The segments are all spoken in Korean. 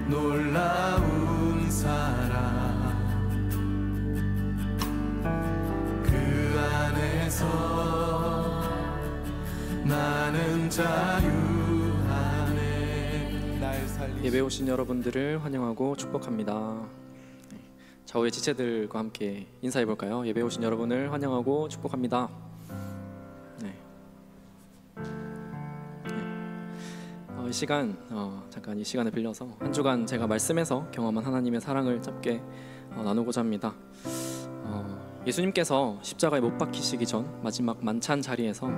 놀라운 사랑 그 안에서 나는 자유하네. 날 살리신 예배 오신 여러분들을 환영하고 축복합니다. 좌우의 지체들과 함께 인사해 볼까요? 예배 오신 여러분을 환영하고 축복합니다. 이 시간 잠깐 이 시간을 빌려서 한 주간 제가 말씀에서 경험한 하나님의 사랑을 짧게 나누고자 합니다. 예수님께서 십자가에 못 박히시기 전 마지막 만찬 자리에서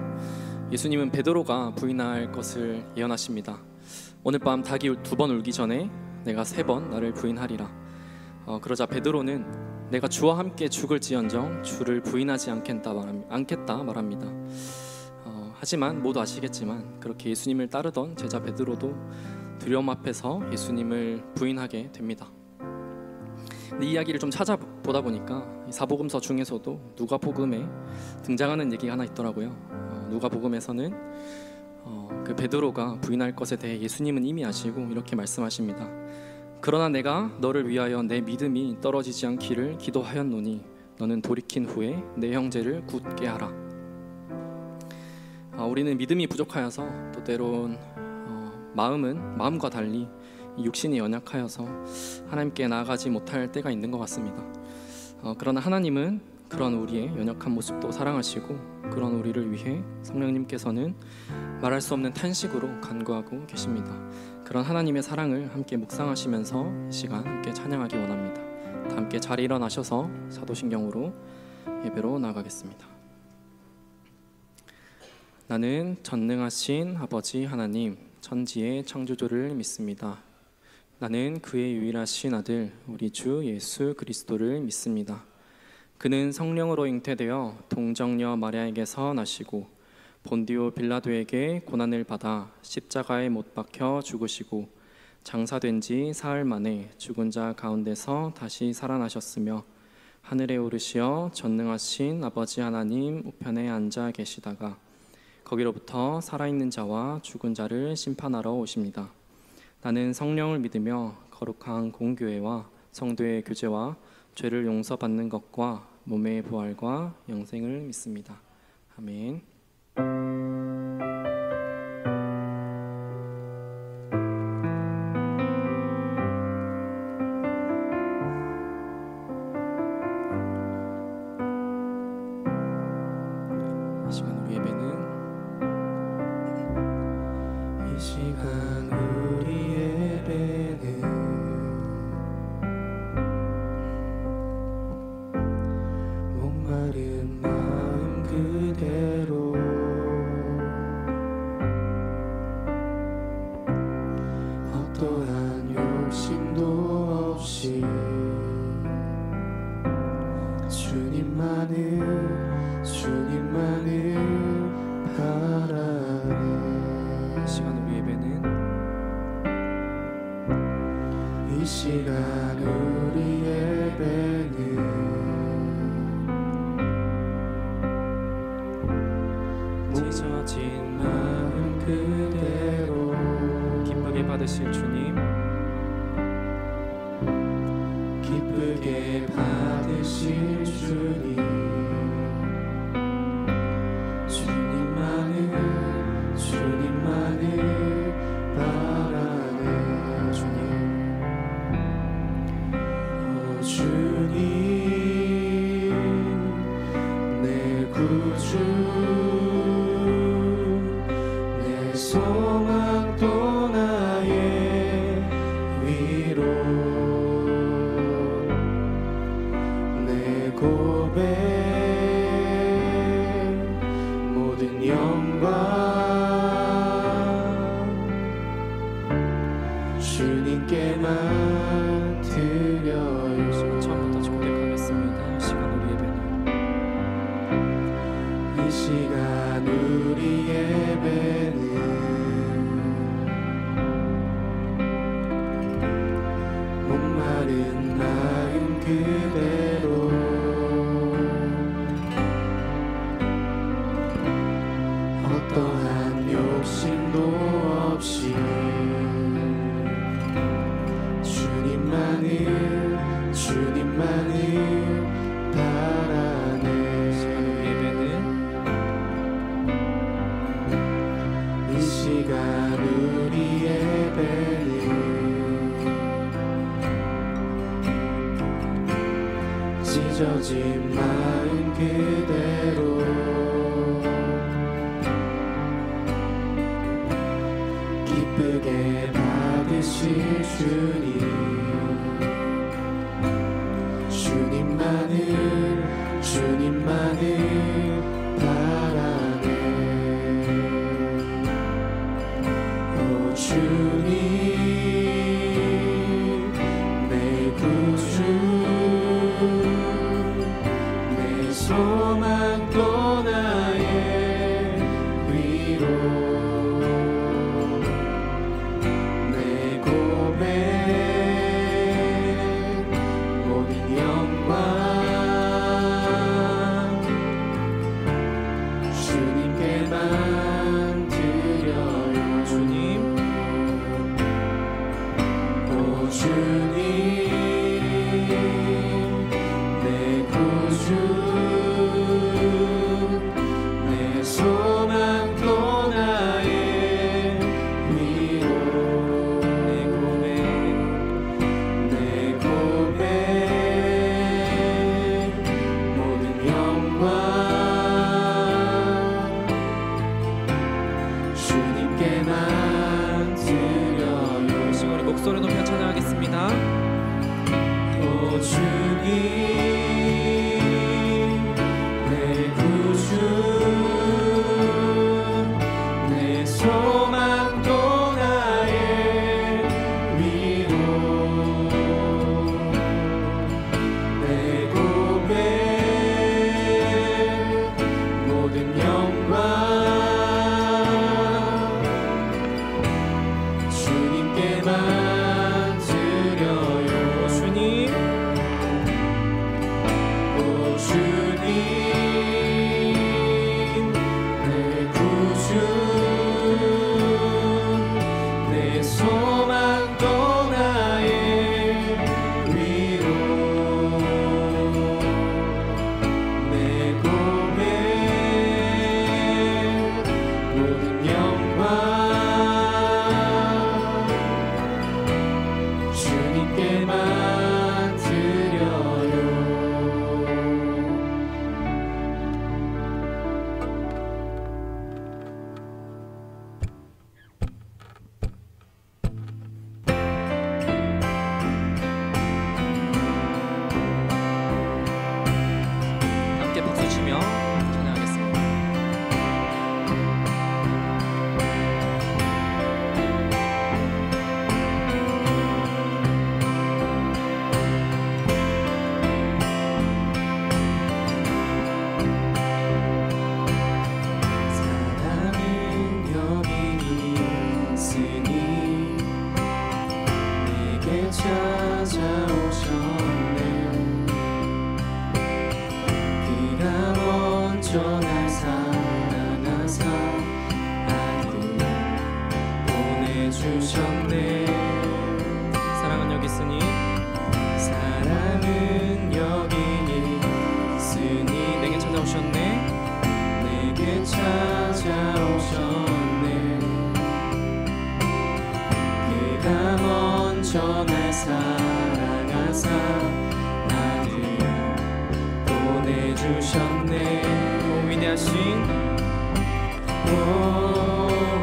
예수님은 베드로가 부인할 것을 예언하십니다. 오늘 밤 닭이 2번 울기 전에 내가 3번 나를 부인하리라. 그러자 베드로는 내가 주와 함께 죽을지언정 주를 부인하지 않겠다 말합니다. 하지만 모두 아시겠지만 그렇게 예수님을 따르던 제자 베드로도 두려움 앞에서 예수님을 부인하게 됩니다. 근데 이 이야기를 좀 찾아보다 보니까 사복음서 중에서도 누가복음에 등장하는 얘기가 하나 있더라고요. 누가복음에서는 그 베드로가 부인할 것에 대해 예수님은 이미 아시고 이렇게 말씀하십니다. 그러나 내가 너를 위하여 내 믿음이 떨어지지 않기를 기도하였노니 너는 돌이킨 후에 내 형제를 굳게 하라. 우리는 믿음이 부족하여서 또 때론 마음과 달리 육신이 연약하여서 하나님께 나아가지 못할 때가 있는 것 같습니다. 그러나 하나님은 그런 우리의 연약한 모습도 사랑하시고 그런 우리를 위해 성령님께서는 말할 수 없는 탄식으로 간구하고 계십니다. 그런 하나님의 사랑을 함께 묵상하시면서 이 시간 함께 찬양하기 원합니다. 다 함께 자리 일어나셔서 사도신경으로 예배로 나가겠습니다. 나는 전능하신 아버지 하나님 천지의 창조주를 믿습니다. 나는 그의 유일하신 아들 우리 주 예수 그리스도를 믿습니다. 그는 성령으로 잉태되어 동정녀 마리아에게서 나시고 본디오 빌라도에게 고난을 받아 십자가에 못 박혀 죽으시고 장사된 지 사흘 만에 죽은 자 가운데서 다시 살아나셨으며 하늘에 오르시어 전능하신 아버지 하나님 우편에 앉아 계시다가 거기로부터 살아있는 자와 죽은 자를 심판하러 오십니다. 나는 성령을 믿으며 거룩한 공교회와 성도의 교제와 죄를 용서받는 것과 몸의 부활과 영생을 믿습니다. 아멘. 이 시간 우리 예배는 목마른 마음 그대로 어떠한 욕심도 없이 주님만을 바라네. 이 시간 우리 예배는 이 시간 우리 예배는 찢어진 마음 그대로 기쁘게 받으실 주님 기쁘게 받으실 주님 주님만을 바라네. 주님 내 구주 내 소망 또 나의 위로 내 고백 모든 영광 주님께만 드려요. 처음부터 고백하겠습니다. 이 시간 우리 예배는 이 시간 우리 예배는 목마른 마음 그대로 어떠한 욕심도 없이 찢어진 마음 그대로 기쁘게 받으실 주님, 주님만을 바라네. 오 주님, 내 구주, 내 소망 또 나의 위로, 내 고백 모든 영광 주님께만 드려요. 주님, 오 주님, 내 구주, 내 소망 또 나의 위로, 내 고백 모든 영광 주님께만 드려요. 우리 목소리 높여 찬양하겠습니다. 오 주님, 내 구주, 내 소망 또 나의 위로, 내 고백 모든 영광 주님께만 드려요. 주님, 오 주님, 내 구주, 내 소망 또 나의 위로, 내 고백 모든 영광 주님께만 드려요. 함께 박수 치며 찬양하겠습니다. 사랑은 여기 있으니 내게 찾아오셨네. 그가 먼저 날 사랑하사 아들 보내주셨네. 사랑은 여기 있으니 사랑은 여기 있으니 내게 찾아오셨네. 내게 찾아오셨네. 그가 먼저 날 사랑하사 아들 보내주셨네. 오 위대하신 오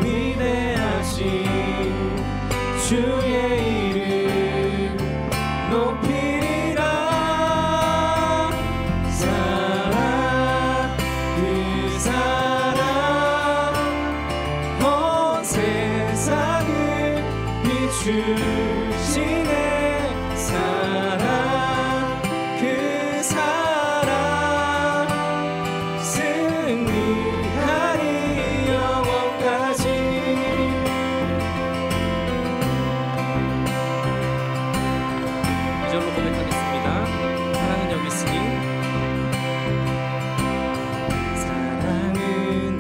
위대하신 주의 이름 높이리라. 사랑 그 사랑 온 세상을 비추시네. 사랑 그 사랑 승리하리 영원까지. 이절로 고백하겠습니다. 사랑은 여기 있으니 사랑은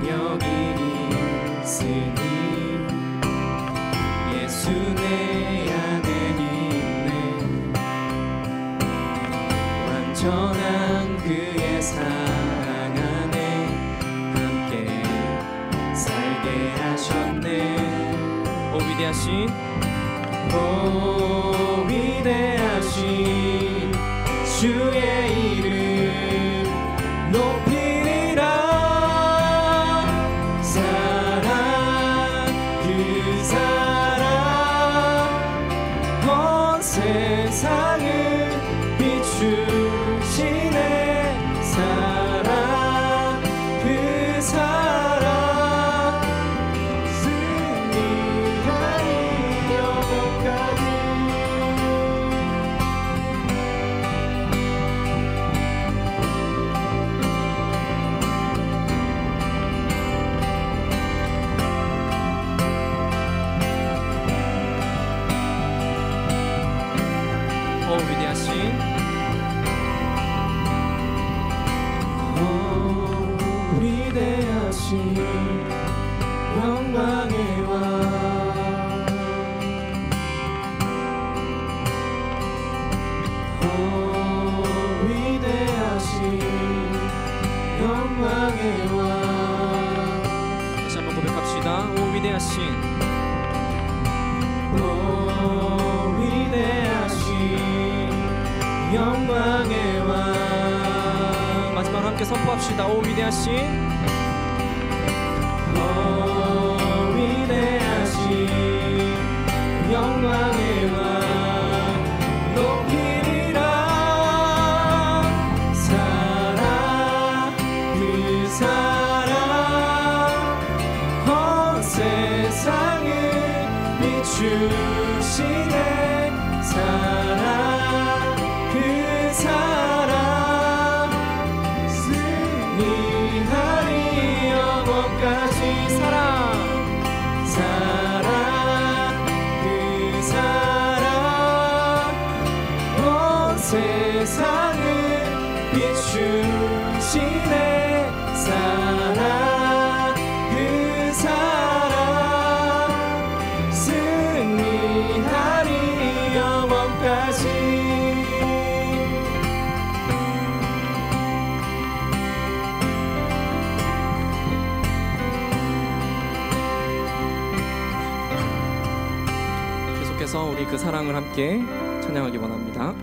여기 있으니 예수 내 안에 있네. 완전한 그의 사랑 안에 함께 살게 하셨네. 오 위대하신 오 위대하신 주의 이름 세상을 비추시네. 사랑 그 사랑 승리하리 영원까지. 위대하신 위대하신 영광의 왕. 위대하신 영광의 왕. 다시 한번 고백합시다. 오 위대하신 위대하신 영광의 왕. 마지막으로 함께 선포합시다. 오 위대하신 위대하신 영광의 왕. 높이리라. 사랑 그 사랑 온 세상을 비추시네. 사랑 그 사랑 승리하리 영원까지. 사랑 사랑 그 사랑 온 세상을 비추시네. 사랑 그 사랑 승리하리 영원까지. 계속해서 우리 그 사랑을 함께 찬양하기 원합니다.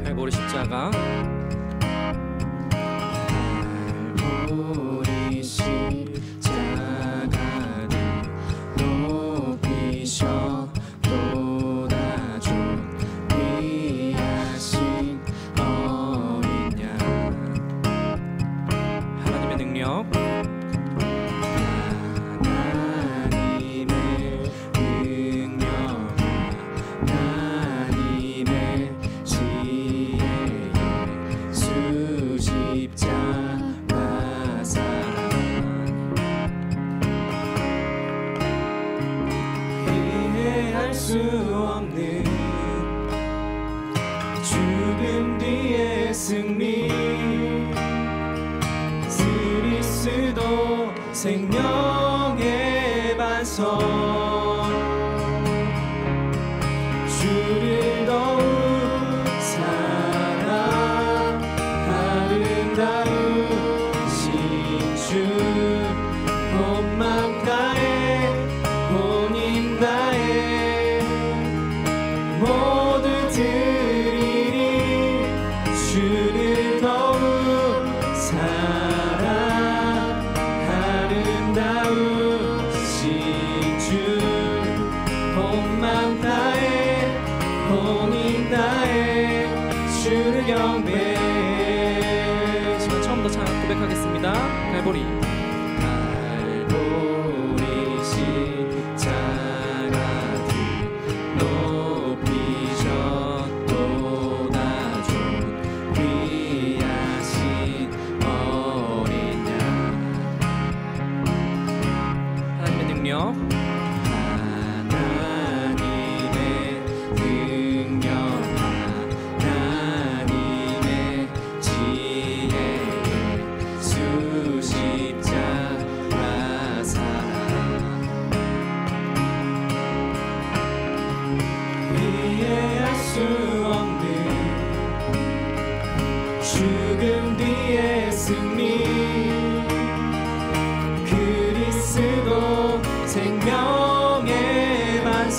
갈보리 십자가 갈보리 십자가를 높이셔 쏟아준 귀하신 어린 양. 하나님의 능력 하나님의 능력과 하나님의 지혜에 수 십자가 사랑. 이해할 수 없는 죽음 뒤의 승리. 그리스도 생명의 반석. 주를 더욱 사랑 아름다우신 주. 온 맘 다해 온 힘 다해 모두 드리리. 주를 더욱 사랑 아름다우신 주. 온 맘 다해 온 힘 다해 주를 경배해. 지금 처음부터 찬양 고백하겠습니다. 갈보리 갈보리 십자가를 높이셔 쏟아준 귀하신 어린 양. 하나님의 능력 하나님의 능력과 하나님의 지혜에 수 십자가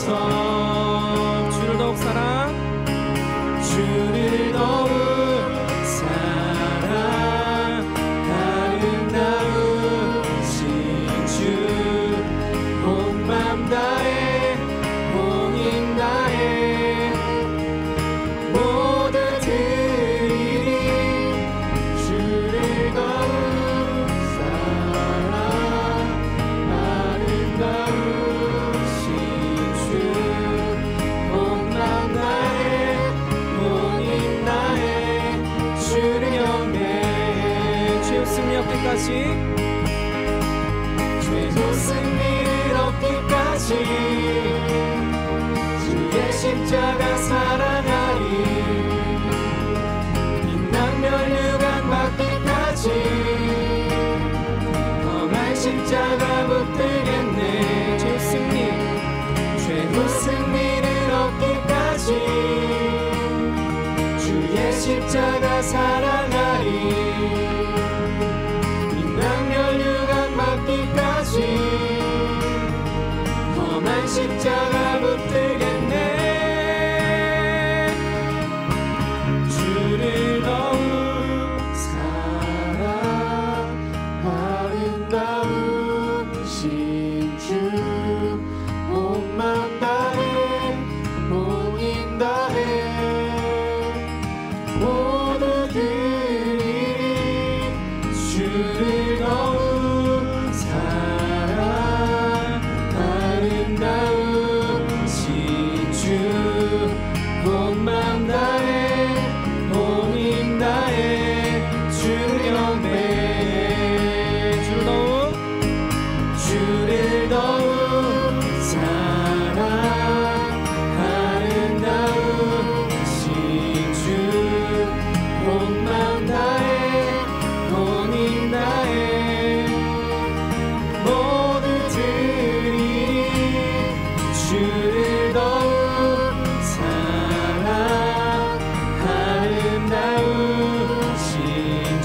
주셔서 주를 더욱 주를 더욱 사랑 아름다우신 주 온 맘 다해 온 힘 다해 모두 드리리 주를 더욱 사랑 아름다우신 주 온 맘 다해 온 힘 다해 주를 경배해 죄 없음이 없기까지 죄도 승리를 얻기까지 주의 십자가 사랑하리 빛난 면류관 받기까지 험한 십자가 붙들겠네 죄 승리 죄도 승리를 얻기까지 주의 십자가 사랑하리 빛난 면류관 받기까지 험한 십자가 붙들겠네 주를 더욱 사랑 아름다우신 주 온 맘 다해 온 힘 다해 모두 드리리 주를 더욱 사랑 아름다우신 주 온 맘 다해 온 힘 다해 주를 경배해 주를 더욱 사랑 아름다우신 주 온 맘 다해 온 힘 다해 모두 드리리 주를 더욱 사랑 아름다우신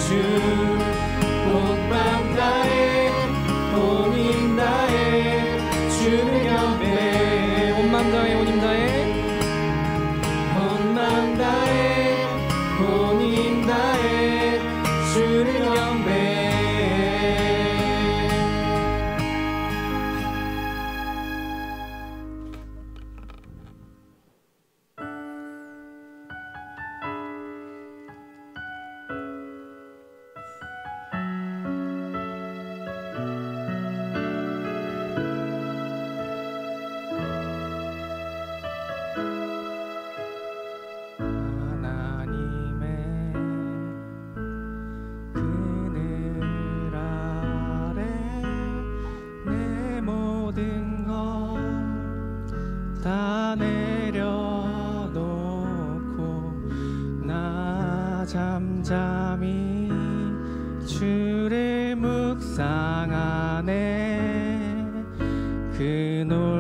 주 온 맘 다해 온 힘 다해 주를 경배해 온 맘 다해 온 힘 다해 온 맘 다해 온 힘 다해 주를 경배해 하나님의 그늘 아래 내 모든 것 다 내려놓고 나 잠잠히 주를 묵상하네 그 놀라우신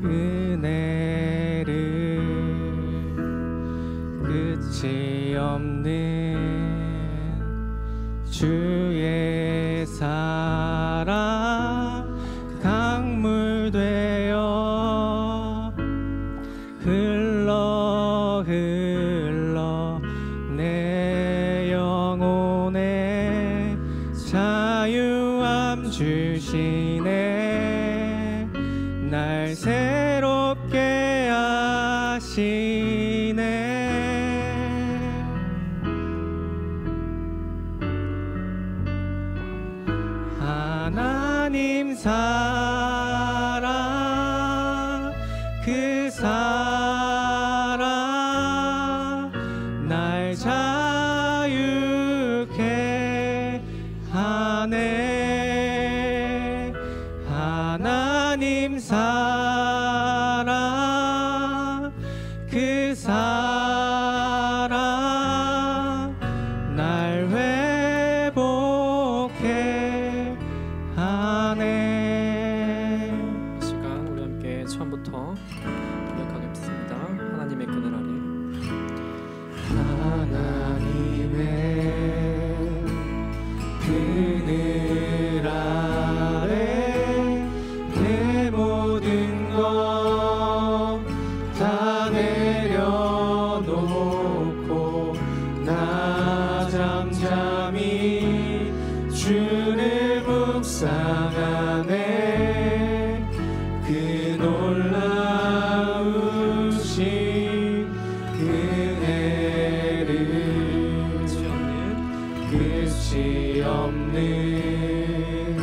은혜를 끝이 없는 주의 사랑 강물 되어 흘러 내 영혼에 자유함 주시네 날 새롭게 하시네 하나님 사랑 그 사랑 날 자유케 하네 하나님 사랑 그 사랑 날 회복해 하네 이 시간 우리 함께 처음부터 고백하겠습니다. 하나님의 그늘 아래 하나님의 그늘 아래 안에 그 놀라우신 은혜를 끝이 없는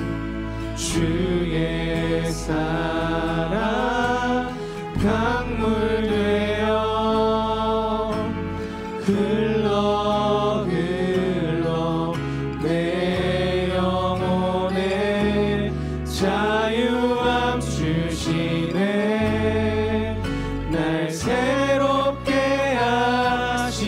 주의 사랑 강물 되어 흘러 흘러 내 영혼에 자유함 주시네 날 새롭게 하시네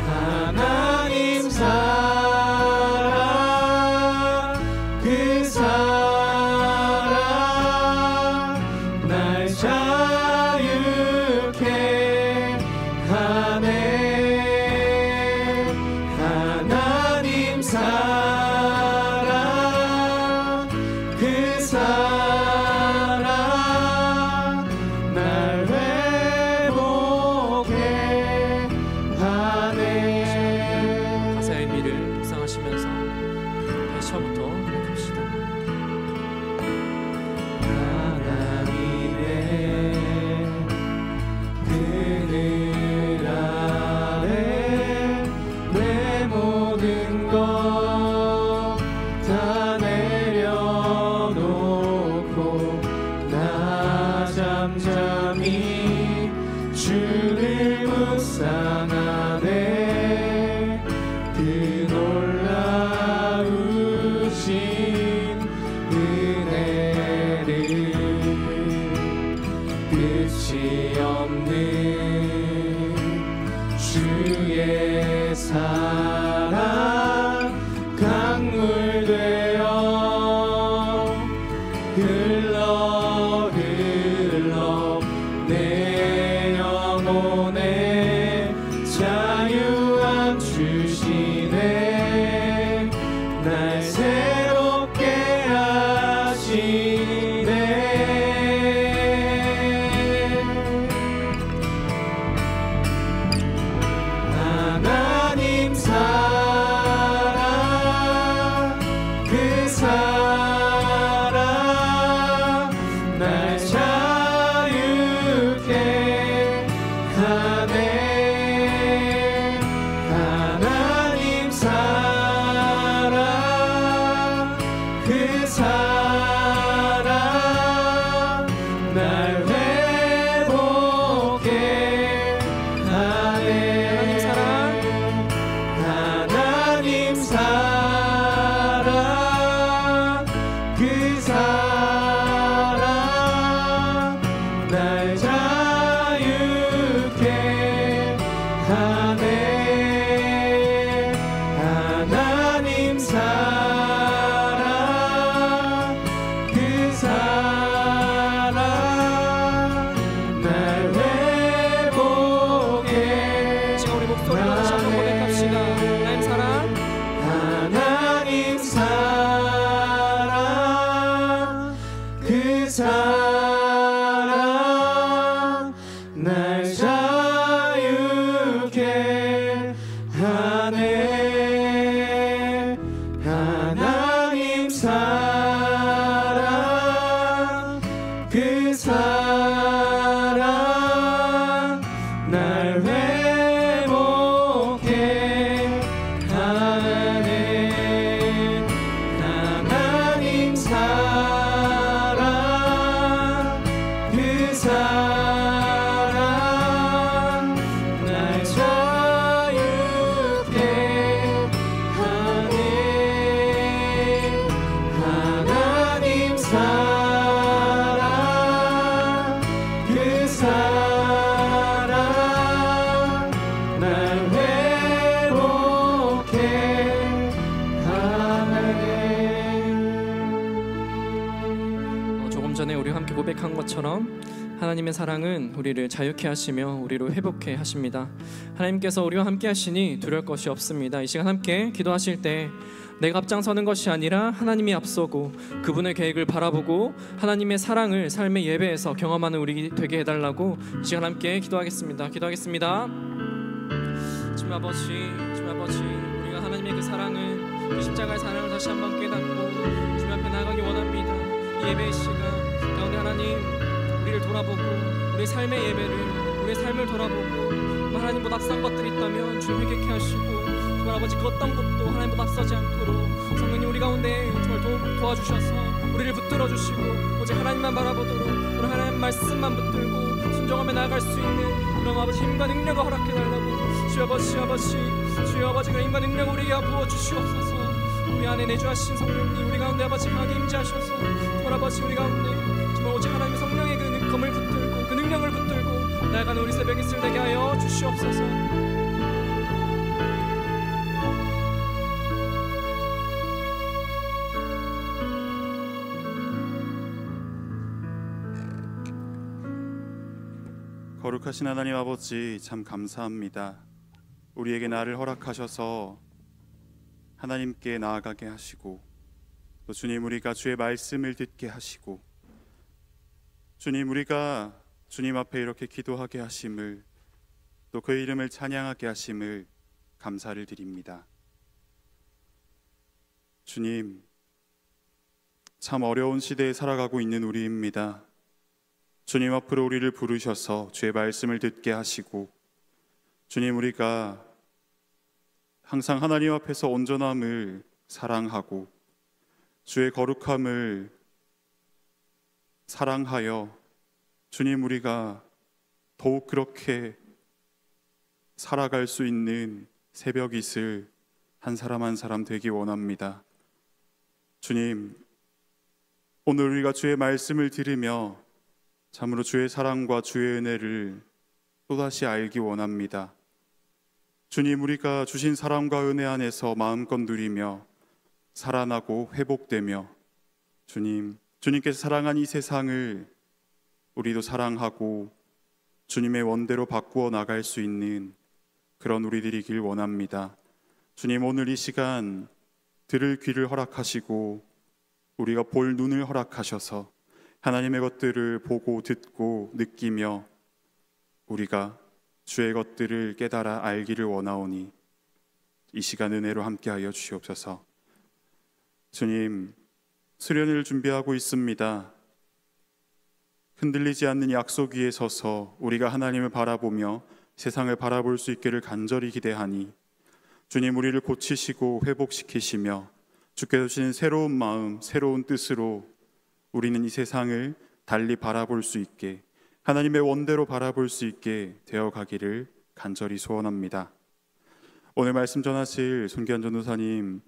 하나님 사랑 그 사랑 날 자유케 하네 하나님 사랑 그 사랑 날 회복해 하네 가사의 의미를 묵상하시면서 다시 처음부터 고백합시다. 하나님의 그늘 아래 내 모든 것 다 내려놓고 나 잠잠히 주를 묵상하네 그 놀라우신 은혜를 끝이 없는 주의 사랑 강물 되어 흘러 흘러 내 영혼에 자유함 주시네 날 새롭게 하시네 하나님 사랑 그 사랑 날 자유케 하네 하나님 사랑 그 사랑 날 회복해 하네 하나님 사랑 그 사랑 날 자유케 하네 하나님 사랑 그 사랑 날 회복해 지금 우리 목소리로 다시 한번 고백합시다. 하나님 사랑 하나님 사랑 그 사랑 날 자유케 하네 하나님 사랑 그 사랑 날 회복해 하네 하나님 사랑 그 사랑 날 자유케 하네 하나님 사랑 그 사랑 날 회복해 하네 조금 전에 우리 함께 고백한 것처럼 하나님의 사랑은 우리를 자유케 하시며 우리를 회복케 하십니다. 하나님께서 우리와 함께 하시니 두려울 것이 없습니다. 이 시간 함께 기도하실 때 내가 앞장서는 것이 아니라 하나님이 앞서고 그분의 계획을 바라보고 하나님의 사랑을 삶의 예배에서 경험하는 우리 되게 해달라고 이 시간 함께 기도하겠습니다. 기도하겠습니다. 주님 아버지, 우리가 하나님의 그 사랑을, 그 십자가의 사랑을 다시 한번 깨닫고 주님 앞에 나아가기 원합니다. 이 예배의 시간 가운데 하나님, 우리를 돌아보고 우리의 삶의 예배를, 우리의 삶을 돌아보고 하나님보다 앞선 것들이 있다면 주님 회개케 하시고, 정말 아버지 그 어떤 것도 하나님보다 앞서지 않도록 성령님 우리 가운데 정말 도와주셔서 우리를 붙들어 주시고 오직 하나님만 바라보도록, 오늘 하나님 말씀만 붙들고 순종하며 나아갈 수 있는 그런 아버지 힘과 능력을 허락해 달라고. 주여 아버지 그 힘과 능력 우리에게 부어 주시옵소서. 우리 안에 내주하신 성령님 우리 가운데 아버지 강하게 임재하셔서 정말 아버지 우리 가운데 정말 오직 하나님의 성령의 그 검을 붙들고 그 능력을 붙들고 나아가는 우리 새벽 이슬 되게 하여 주시옵소서. 거룩하신 하나님 아버지, 참 감사합니다. 우리에게 나를 허락하셔서 하나님께 나아가게 하시고, 또 주님 우리가 주의 말씀을 듣게 하시고, 주님 우리가 주님 앞에 이렇게 기도하게 하심을, 또 그 이름을 찬양하게 하심을 감사를 드립니다. 주님, 참 어려운 시대에 살아가고 있는 우리입니다. 주님 앞으로 우리를 부르셔서 주의 말씀을 듣게 하시고, 주님 우리가 항상 하나님 앞에서 온전함을 사랑하고 주의 거룩함을 사랑하여 주님 우리가 더욱 그렇게 살아갈 수 있는 새벽 이슬 한 사람 한 사람 되기 원합니다. 주님, 오늘 우리가 주의 말씀을 들으며 참으로 주의 사랑과 주의 은혜를 또다시 알기 원합니다. 주님, 우리가 주신 사랑과 은혜 안에서 마음껏 누리며 살아나고 회복되며, 주님께서 사랑한 이 세상을 우리도 사랑하고 주님의 원대로 바꾸어 나갈 수 있는 그런 우리들이길 원합니다. 주님, 오늘 이 시간 들을 귀를 허락하시고 우리가 볼 눈을 허락하셔서 하나님의 것들을 보고 듣고 느끼며 우리가 주의 것들을 깨달아 알기를 원하오니 이 시간 은혜로 함께하여 주시옵소서. 주님, 수련을 준비하고 있습니다. 흔들리지 않는 약속 위에 서서 우리가 하나님을 바라보며 세상을 바라볼 수 있기를 간절히 기대하니, 주님 우리를 고치시고 회복시키시며 주께서 주신 새로운 마음, 새로운 뜻으로 우리는 이 세상을 달리 바라볼 수 있게, 하나님의 원대로 바라볼 수 있게 되어가기를 간절히 소원합니다. 오늘 말씀 전하실 손기한 전도사님,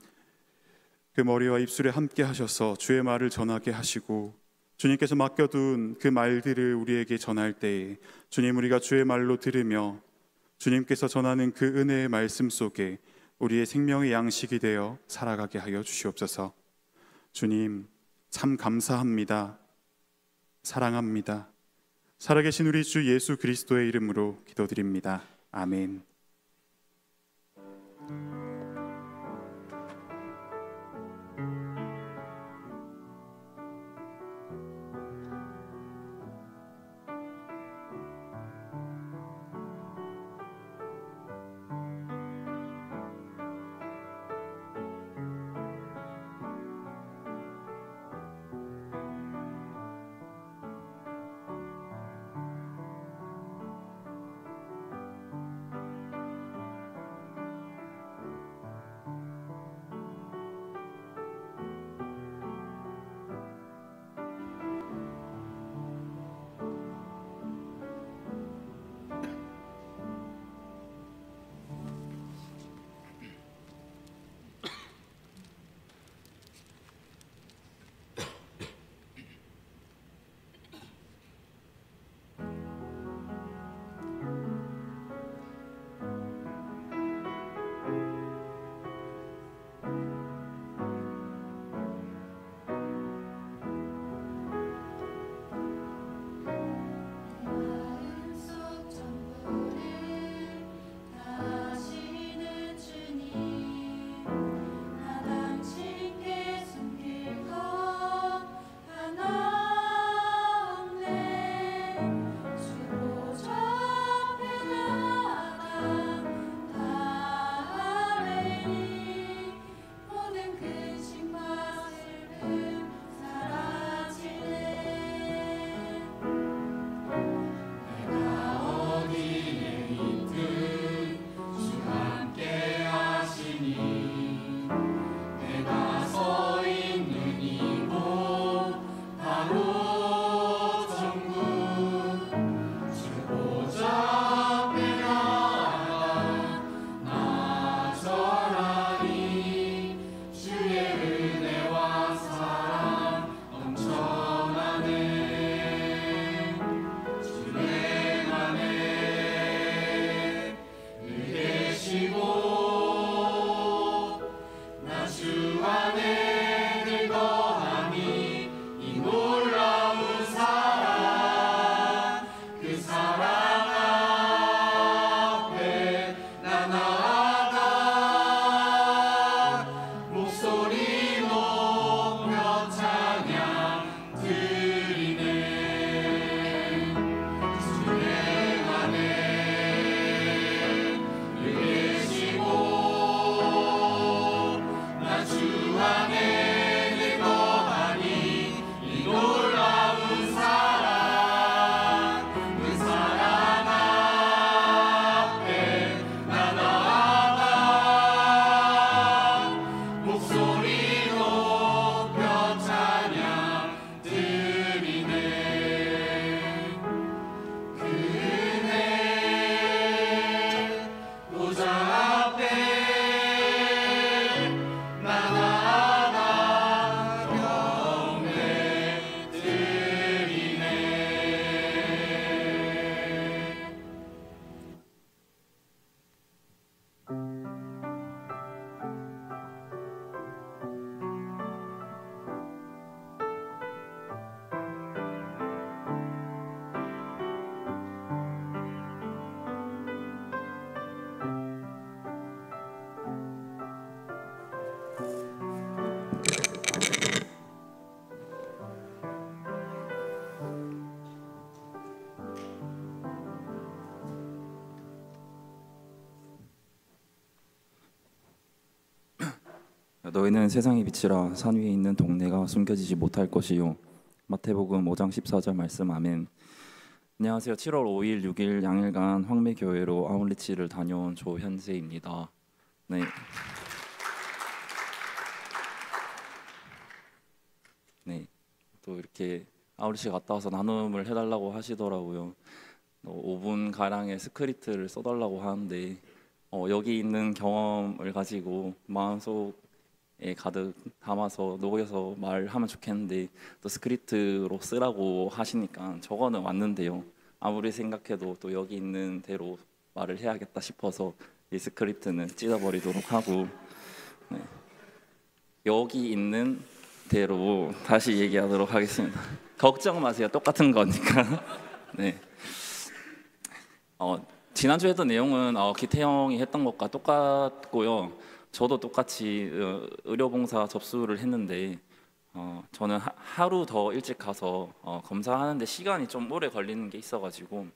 그 머리와 입술에 함께 하셔서 주의 말을 전하게 하시고, 주님께서 맡겨둔 그 말들을 우리에게 전할 때에 주님 우리가 주의 말로 들으며 주님께서 전하는 그 은혜의 말씀 속에 우리의 생명의 양식이 되어 살아가게 하여 주시옵소서. 주님, 참 감사합니다. 사랑합니다. 살아계신 우리 주 예수 그리스도의 이름으로 기도드립니다. 아멘. 너희는 세상의 빛이라. 산 위에 있는 동네가 숨겨지지 못할 것이요. 마태복음 5장 14절 말씀. 아멘. 안녕하세요. 7월 5일, 6일 양일간 황매교회로 아울리치를 다녀온 조현재입니다. 네. 네. 또 이렇게 아울리치 갔다 와서 나눔을 해달라고 하시더라고요. 5분 가량의 스크립트를 써달라고 하는데 여기 있는 경험을 가지고 마음속에 가득 담아서 녹여서 말하면 좋겠는데 또 스크립트로 쓰라고 하시니까 적어는 왔는데요. 아무리 생각해도 또 여기 있는 대로 말을 해야겠다 싶어서 이 스크립트는 찢어버리도록 하고, 네. 여기 있는 대로 다시 얘기하도록 하겠습니다. 걱정 마세요. 똑같은 거니까. 네. 지난주에 했던 내용은 기태형이 했던 것과 똑같고요. 저도 똑같이 의료봉사 접수를 했는데 저는 하루 더 일찍 가서 검사하는데 시간이 좀 오래 걸리는 게 있어가지고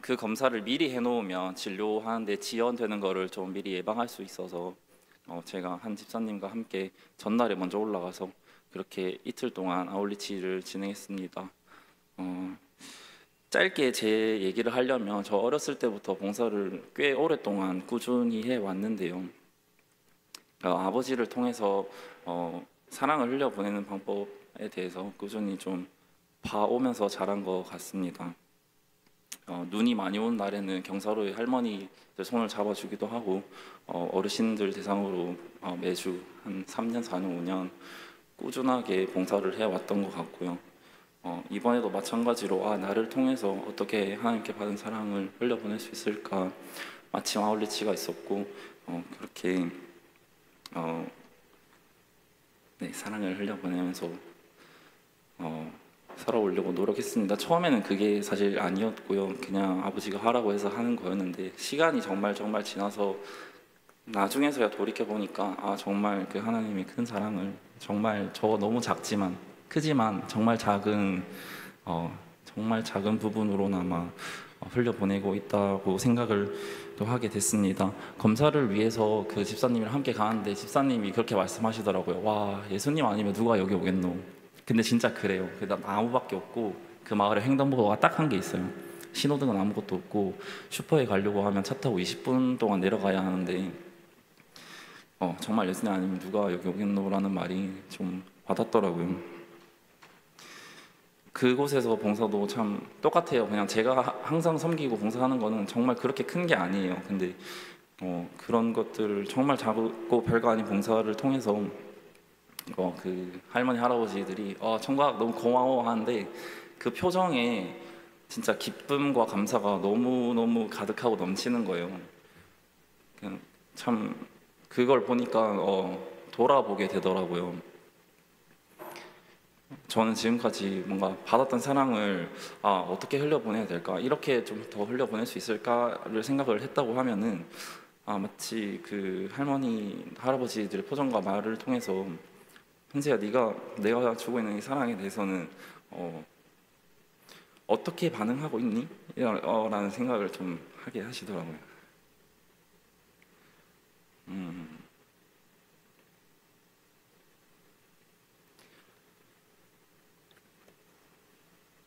그 검사를 미리 해놓으면 진료하는데 지연되는 거를 좀 미리 예방할 수 있어서 제가 한 집사님과 함께 전날에 먼저 올라가서 그렇게 이틀 동안 아울리치를 진행했습니다. 짧게 제 얘기를 하려면 저 어렸을 때부터 봉사를 꽤 오랫동안 꾸준히 해왔는데요. 아버지를 통해서 사랑을 흘려보내는 방법에 대해서 꾸준히 좀 봐오면서 자란 것 같습니다. 눈이 많이 온 날에는 경사로의 할머니들 손을 잡아주기도 하고 어르신들 대상으로 매주 한 3년, 4년, 5년 꾸준하게 봉사를 해왔던 것 같고요. 이번에도 마찬가지로 나를 통해서 어떻게 하나님께 받은 사랑을 흘려보낼 수 있을까, 마침 아울리치가 있었고 그렇게 네, 사랑을 흘려보내면서 살아오려고 노력했습니다. 처음에는 그게 사실 아니었고요. 그냥 아버지가 하라고 해서 하는 거였는데 시간이 정말 지나서 나중에서야 돌이켜보니까 정말 그 하나님의 큰 사랑을 정말 저 너무 작지만 크지만 정말 작은 부분으로나마 흘려보내고 있다고 생각을 또 하게 됐습니다. 검사를 위해서 그 집사님이랑 함께 가는데 집사님이 그렇게 말씀하시더라고요. 와, 예수님 아니면 누가 여기 오겠노. 근데 진짜 그래요. 아무밖에 없고 그 마을에 횡단보도가 딱 한 개 있어요. 신호등은 아무것도 없고 슈퍼에 가려고 하면 차 타고 20분 동안 내려가야 하는데 정말 예수님 아니면 누가 여기 오겠노라는 말이 좀 와닿더라고요. 그곳에서 봉사도 참 똑같아요. 그냥 제가 항상 섬기고 봉사하는 거는 정말 그렇게 큰 게 아니에요. 근데 그런 것들을 정말 작고 별거 아닌 봉사를 통해서 그 할머니 할아버지들이 청각 너무 고마워 하는데 그 표정에 진짜 기쁨과 감사가 너무 가득하고 넘치는 거예요. 그냥 참 그걸 보니까 돌아보게 되더라고요. 저는 지금까지 뭔가 받았던 사랑을 어떻게 흘려보내야 될까, 이렇게 좀 더 흘려보낼 수 있을까를 생각을 했다고 하면은 마치 그 할머니 할아버지들의 표정과 말을 통해서 현재야 내가 주고 있는 이 사랑에 대해서는 어떻게 반응하고 있니? 라는 생각을 좀 하게 하시더라고요.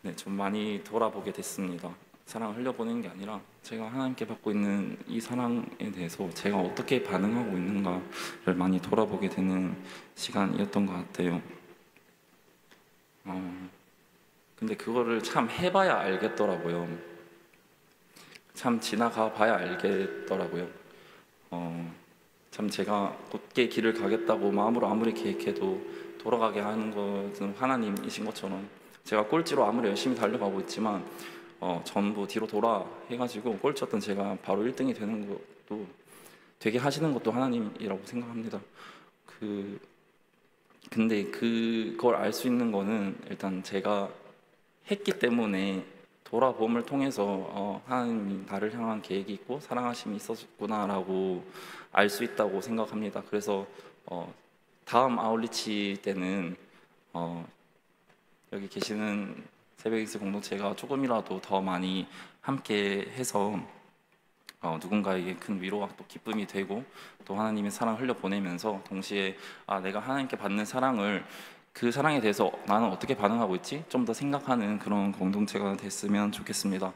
네, 좀 많이 돌아보게 됐습니다. 사랑을 흘려보내는 게 아니라 제가 하나님께 받고 있는 이 사랑에 대해서 제가 어떻게 반응하고 있는가를 많이 돌아보게 되는 시간이었던 것 같아요. 근데 그거를 참 해봐야 알겠더라고요. 참 지나가 봐야 알겠더라고요. 참 제가 곧게 길을 가겠다고 마음으로 아무리 계획해도 돌아가게 하는 것은 하나님이신 것처럼 제가 꼴찌로 아무리 열심히 달려가고 있지만 전부 뒤로 돌아 해가지고 골 쳤던 제가 바로 1등이 되는 것도 되게 하시는 것도 하나님이라고 생각합니다. 근데 그걸 알 수 있는 거는 일단 제가 했기 때문에 돌아봄을 통해서 하나님이 나를 향한 계획이 있고 사랑하심이 있었구나라고 알 수 있다고 생각합니다. 그래서 다음 아울리치 때는 여기 계시는 새벽익스 공동체가 조금이라도 더 많이 함께 해서 누군가에게 큰 위로와 또 기쁨이 되고 또 하나님의 사랑을 흘려보내면서 동시에 내가 하나님께 받는 사랑을 그 사랑에 대해서 나는 어떻게 반응하고 있지? 좀 더 생각하는 그런 공동체가 됐으면 좋겠습니다.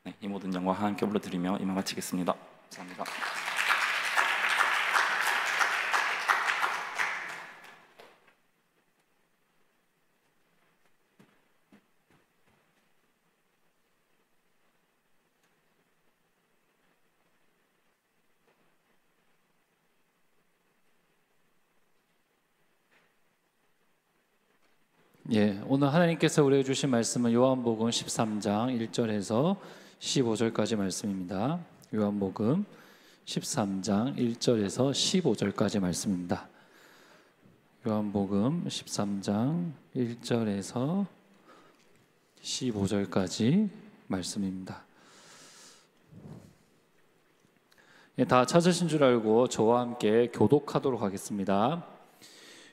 네, 이 모든 영광 하나님께 올려드리며 이만 마치겠습니다. 감사합니다. 예, 오늘 하나님께서 우리에게 주신 말씀은 요한복음 13장 1절에서 15절까지 말씀입니다. 요한복음 13장 1절에서 15절까지 말씀입니다. 요한복음 13장 1절에서 15절까지 말씀입니다. 예, 다 찾으신 줄 알고 저와 함께 교독하도록 하겠습니다.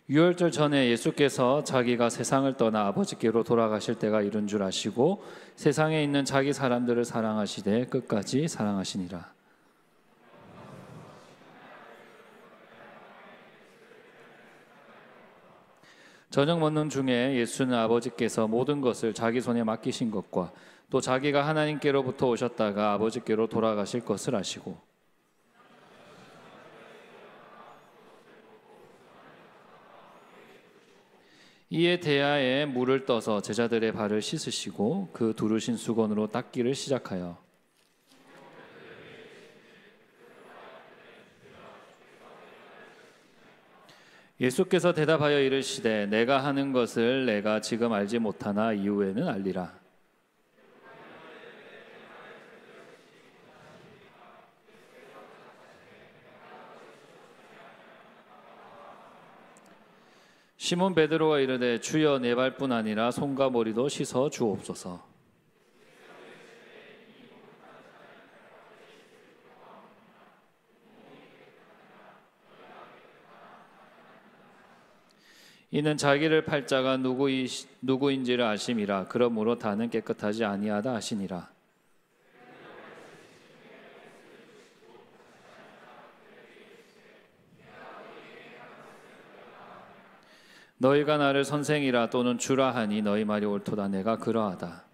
유월절 전에 예수께서 자기가 세상을 떠나 아버지께로 돌아가실 때가 이른 줄 아시고 세상에 있는 자기 사람들을 사랑하시되 끝까지 사랑하시니라. 저녁 먹는 중에 예수는 아버지께서 모든 것을 자기 손에 맡기신 것과 또 자기가 하나님께로부터 오셨다가 아버지께로 돌아가실 것을 아시고 이에 대야에 물을 떠서 제자들의 발을 씻으시고 그 두르신 수건으로 닦기를 시작하여 예수께서 대답하여 이르시되 내가 하는 것을 내가 지금 알지 못하나 이후에는 알리라. 시몬 베드로가 이르되 주여 내 발뿐 아니라 손과 머리도 씻어 주옵소서. 이는 자기를 팔 자가 누구인지를 아심이라. 그러므로 다는 깨끗하지 아니하다 하시니라. 너희가 나를 선생이라 또는 주라 하니 너희 말이 옳도다. 내가 그러하다.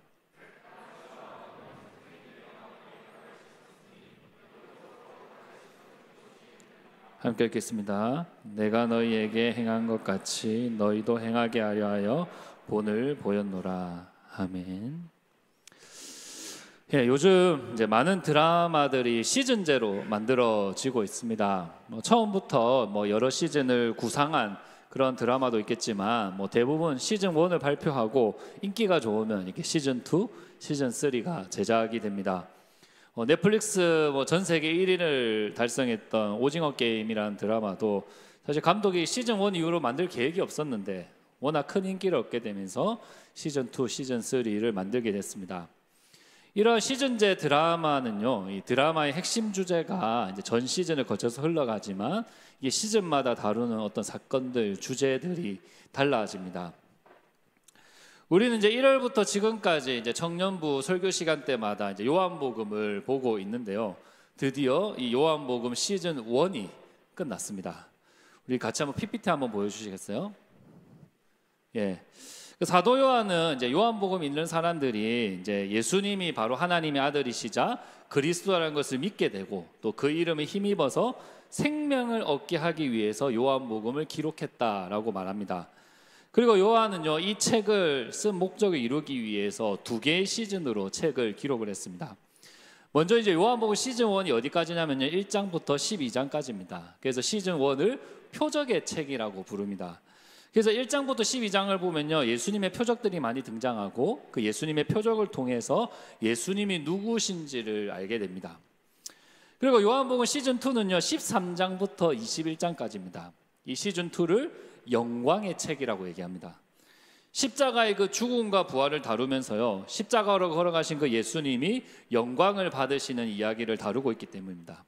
함께 읽겠습니다. 내가 너희에게 행한 것 같이 너희도 행하게 하려 하여 본을 보였노라. 아멘. 예, 요즘 이제 많은 드라마들이 시즌제로 만들어지고 있습니다. 처음부터 여러 시즌을 구상한 그런 드라마도 있겠지만 대부분 시즌 1을 발표하고 인기가 좋으면 이렇게 시즌 2, 시즌 3가 제작이 됩니다. 넷플릭스 전 세계 1위를 달성했던 오징어 게임이라는 드라마도 사실 감독이 시즌 1 이후로 만들 계획이 없었는데 워낙 큰 인기를 얻게 되면서 시즌 2, 시즌 3를 만들게 됐습니다. 이런 시즌제 드라마는요, 이 드라마의 핵심 주제가 이제 전 시즌을 거쳐서 흘러가지만 이게 시즌마다 다루는 어떤 사건들, 주제들이 달라집니다. 우리는 이제 1월부터 지금까지 이제 청년부 설교 시간 때마다 이제 요한복음을 보고 있는데요. 드디어 이 요한복음 시즌 1이 끝났습니다. 우리 같이 한번 PPT 한번 보여주시겠어요? 예. 사도 요한은 이제 요한복음 읽는 사람들이 이제 예수님이 바로 하나님의 아들이시자 그리스도라는 것을 믿게 되고 또 그 이름에 힘입어서 생명을 얻게 하기 위해서 요한복음을 기록했다라고 말합니다. 그리고 요한은요, 이 책을 쓴 목적을 이루기 위해서 2개의 시즌으로 책을 기록을 했습니다. 먼저 이제 요한복음 시즌 1이 어디까지냐면요, 1장부터 12장까지입니다. 그래서 시즌 1을 표적의 책이라고 부릅니다. 그래서 1장부터 12장을 보면요, 예수님의 표적들이 많이 등장하고 그 예수님의 표적을 통해서 예수님이 누구신지를 알게 됩니다. 그리고 요한복음 시즌2는요 13장부터 21장까지입니다. 이 시즌2를 영광의 책이라고 얘기합니다. 십자가의 그 죽음과 부활을 다루면서요, 십자가로 걸어가신 그 예수님이 영광을 받으시는 이야기를 다루고 있기 때문입니다.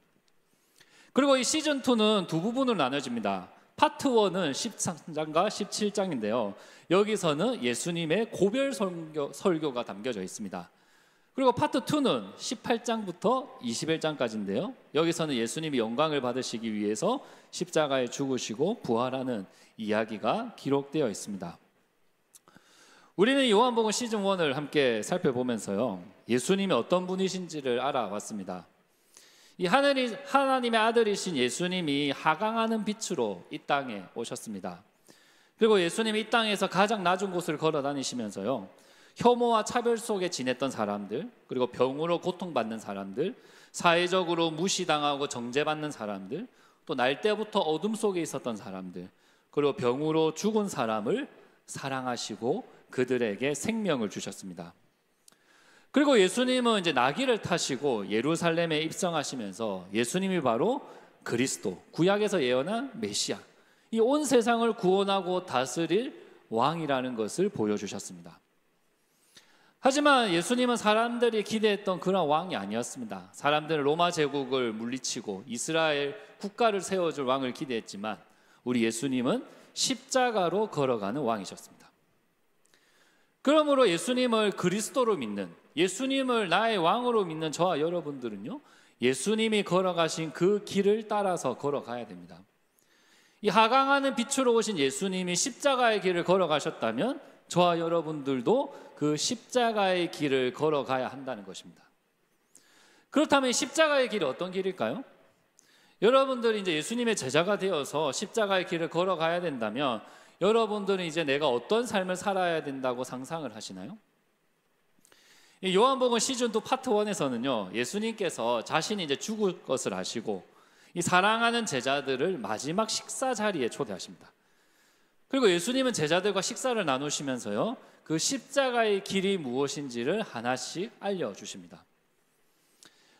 그리고 이 시즌2는 두 부분으로 나눠집니다. 파트 1은 13장과 17장인데요 여기서는 예수님의 고별 설교가 담겨져 있습니다. 그리고 파트 2는 18장부터 21장까지인데요 여기서는 예수님이 영광을 받으시기 위해서 십자가에 죽으시고 부활하는 이야기가 기록되어 있습니다. 우리는 요한복음 시즌 1을 함께 살펴보면서요 예수님이 어떤 분이신지를 알아왔습니다. 이 하나님의 아들이신 예수님이 하강하는 빛으로 이 땅에 오셨습니다. 그리고 예수님이 이 땅에서 가장 낮은 곳을 걸어 다니시면서요 혐오와 차별 속에 지냈던 사람들, 그리고 병으로 고통받는 사람들, 사회적으로 무시당하고 정죄받는 사람들, 또 날 때부터 어둠 속에 있었던 사람들, 그리고 병으로 죽은 사람을 사랑하시고 그들에게 생명을 주셨습니다. 그리고 예수님은 이제 나귀를 타시고 예루살렘에 입성하시면서 예수님이 바로 그리스도, 구약에서 예언한 메시아, 이 온 세상을 구원하고 다스릴 왕이라는 것을 보여주셨습니다. 하지만 예수님은 사람들이 기대했던 그런 왕이 아니었습니다. 사람들은 로마 제국을 물리치고 이스라엘 국가를 세워줄 왕을 기대했지만 우리 예수님은 십자가로 걸어가는 왕이셨습니다. 그러므로 예수님을 그리스도로 믿는, 예수님을 나의 왕으로 믿는 저와 여러분들은요 예수님이 걸어가신 그 길을 따라서 걸어가야 됩니다. 이 하강하는 빛으로 오신 예수님이 십자가의 길을 걸어가셨다면 저와 여러분들도 그 십자가의 길을 걸어가야 한다는 것입니다. 그렇다면 십자가의 길이 어떤 길일까요? 여러분들이 이제 예수님의 제자가 되어서 십자가의 길을 걸어가야 된다면 여러분들은 이제 내가 어떤 삶을 살아야 된다고 상상을 하시나요? 이 요한복음 시즌2 파트 1에서는요 예수님께서 자신이 이제 죽을 것을 아시고 이 사랑하는 제자들을 마지막 식사 자리에 초대하십니다. 그리고 예수님은 제자들과 식사를 나누시면서요 그 십자가의 길이 무엇인지를 하나씩 알려주십니다.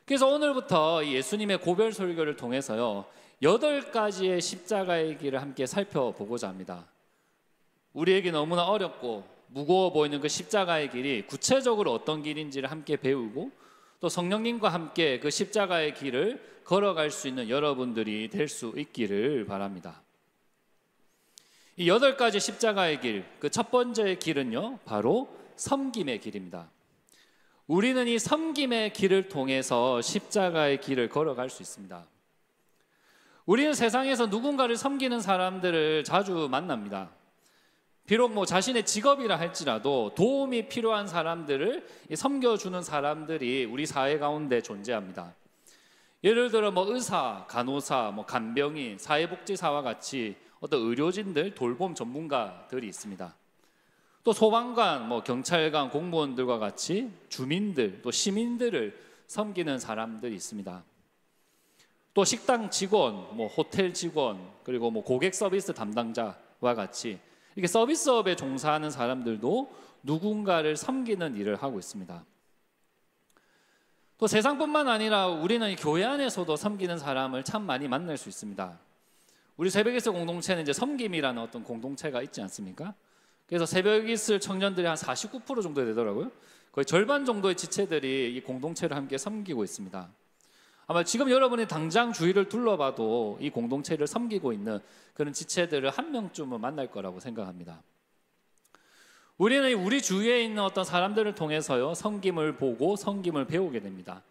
그래서 오늘부터 예수님의 고별 설교를 통해서요 8가지의 십자가의 길을 함께 살펴보고자 합니다. 우리에게 너무나 어렵고 무거워 보이는 그 십자가의 길이 구체적으로 어떤 길인지를 함께 배우고 또 성령님과 함께 그 십자가의 길을 걸어갈 수 있는 여러분들이 될 수 있기를 바랍니다. 이 8가지 십자가의 길, 그 첫 번째 길은요 바로 섬김의 길입니다. 우리는 이 섬김의 길을 통해서 십자가의 길을 걸어갈 수 있습니다. 우리는 세상에서 누군가를 섬기는 사람들을 자주 만납니다. 비록 자신의 직업이라 할지라도 도움이 필요한 사람들을 섬겨주는 사람들이 우리 사회 가운데 존재합니다. 예를 들어 의사, 간호사, 간병인, 사회복지사와 같이 어떤 의료진들, 돌봄 전문가들이 있습니다. 또 소방관, 경찰관, 공무원들과 같이 주민들, 또 시민들을 섬기는 사람들이 있습니다. 또 식당 직원, 호텔 직원, 그리고 고객 서비스 담당자와 같이 이렇게 서비스업에 종사하는 사람들도 누군가를 섬기는 일을 하고 있습니다. 또 세상뿐만 아니라 우리는 이 교회 안에서도 섬기는 사람을 참 많이 만날 수 있습니다. 우리 새벽이슬 공동체는 이제 섬김이라는 어떤 공동체가 있지 않습니까? 그래서 새벽이슬 청년들이 한 49% 정도 되더라고요. 거의 절반 정도의 지체들이 이 공동체를 함께 섬기고 있습니다. 아마 지금 여러분이 당장 주위를 둘러봐도 이 공동체를 섬기고 있는 그런 지체들을 한 명쯤은 만날 거라고 생각합니다. 우리는 우리 주위에 있는 어떤 사람들을 통해서요 섬김을 보고 섬김을 배우게 됩니다.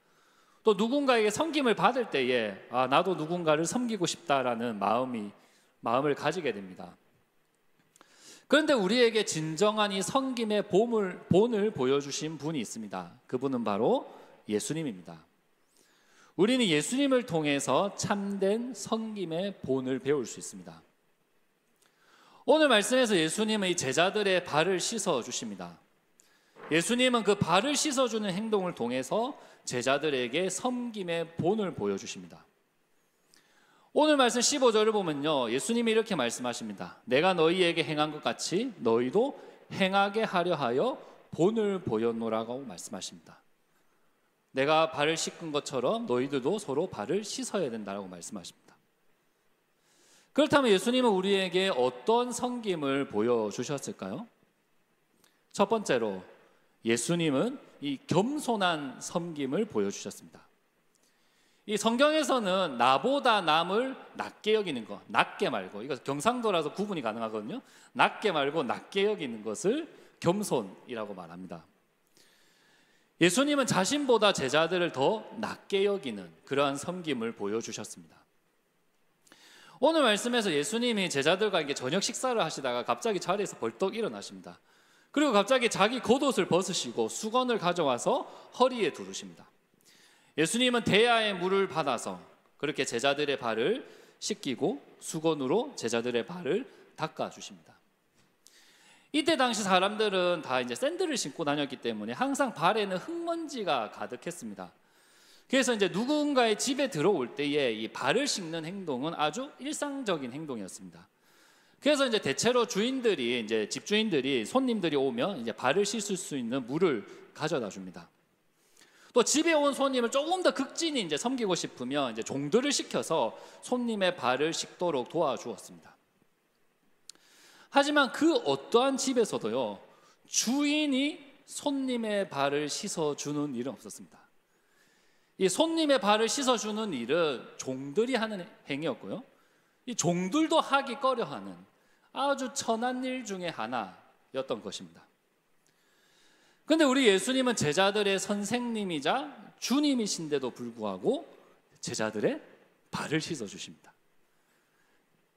또 누군가에게 섬김을 받을 때에 나도 누군가를 섬기고 싶다라는 마음을 가지게 됩니다. 그런데 우리에게 진정한 이 섬김의 본을 보여주신 분이 있습니다. 그분은 바로 예수님입니다. 우리는 예수님을 통해서 참된 섬김의 본을 배울 수 있습니다. 오늘 말씀에서 예수님은 이 제자들의 발을 씻어 주십니다. 예수님은 그 발을 씻어주는 행동을 통해서 제자들에게 섬김의 본을 보여주십니다. 오늘 말씀 15절을 보면요, 예수님이 이렇게 말씀하십니다. 내가 너희에게 행한 것 같이 너희도 행하게 하려 하여 본을 보였노라고 말씀하십니다. 내가 발을 씻은 것처럼 너희들도 서로 발을 씻어야 된다고 말씀하십니다. 그렇다면 예수님은 우리에게 어떤 섬김을 보여주셨을까요? 첫 번째로 예수님은 이 겸손한 섬김을 보여주셨습니다. 이 성경에서는 나보다 남을 낮게 여기는 것, 낮게 말고, 이거 경상도라서 구분이 가능하거든요. 낮게 말고 낮게 여기는 것을 겸손이라고 말합니다. 예수님은 자신보다 제자들을 더 낮게 여기는 그러한 섬김을 보여주셨습니다. 오늘 말씀에서 예수님이 제자들과 이렇게 저녁 식사를 하시다가 갑자기 자리에서 벌떡 일어나십니다. 그리고 갑자기 자기 겉옷을 벗으시고 수건을 가져와서 허리에 두르십니다. 예수님은 대야의 물을 받아서 그렇게 제자들의 발을 씻기고 수건으로 제자들의 발을 닦아주십니다. 이때 당시 사람들은 다 이제 샌들을 신고 다녔기 때문에 항상 발에는 흙먼지가 가득했습니다. 그래서 이제 누군가의 집에 들어올 때에 이 발을 씻는 행동은 아주 일상적인 행동이었습니다. 그래서 이제 대체로 주인들이, 이제 집주인들이 손님들이 오면 이제 발을 씻을 수 있는 물을 가져다 줍니다. 또 집에 온 손님을 조금 더 극진히 이제 섬기고 싶으면 이제 종들을 시켜서 손님의 발을 씻도록 도와주었습니다. 하지만 그 어떠한 집에서도요, 주인이 손님의 발을 씻어주는 일은 없었습니다. 이 손님의 발을 씻어주는 일은 종들이 하는 행위였고요, 이 종들도 하기 꺼려하는 아주 천한 일 중에 하나였던 것입니다. 그런데 우리 예수님은 제자들의 선생님이자 주님이신데도 불구하고 제자들의 발을 씻어주십니다.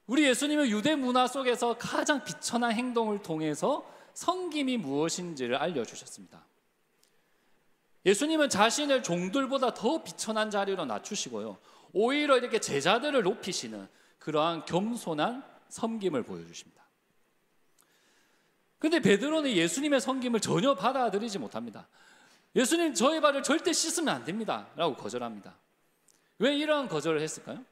우리 예수님은 유대 문화 속에서 가장 비천한 행동을 통해서 섬김이 무엇인지를 알려주셨습니다. 예수님은 자신을 종들보다 더 비천한 자리로 낮추시고요, 오히려 이렇게 제자들을 높이시는 그러한 겸손한 섬김을 보여주십니다. 그런데 베드로는 예수님의 섬김을 전혀 받아들이지 못합니다. 예수님, 저의 발을 절대 씻으면 안 됩니다 라고 거절합니다. 왜 이러한 거절을 했을까요?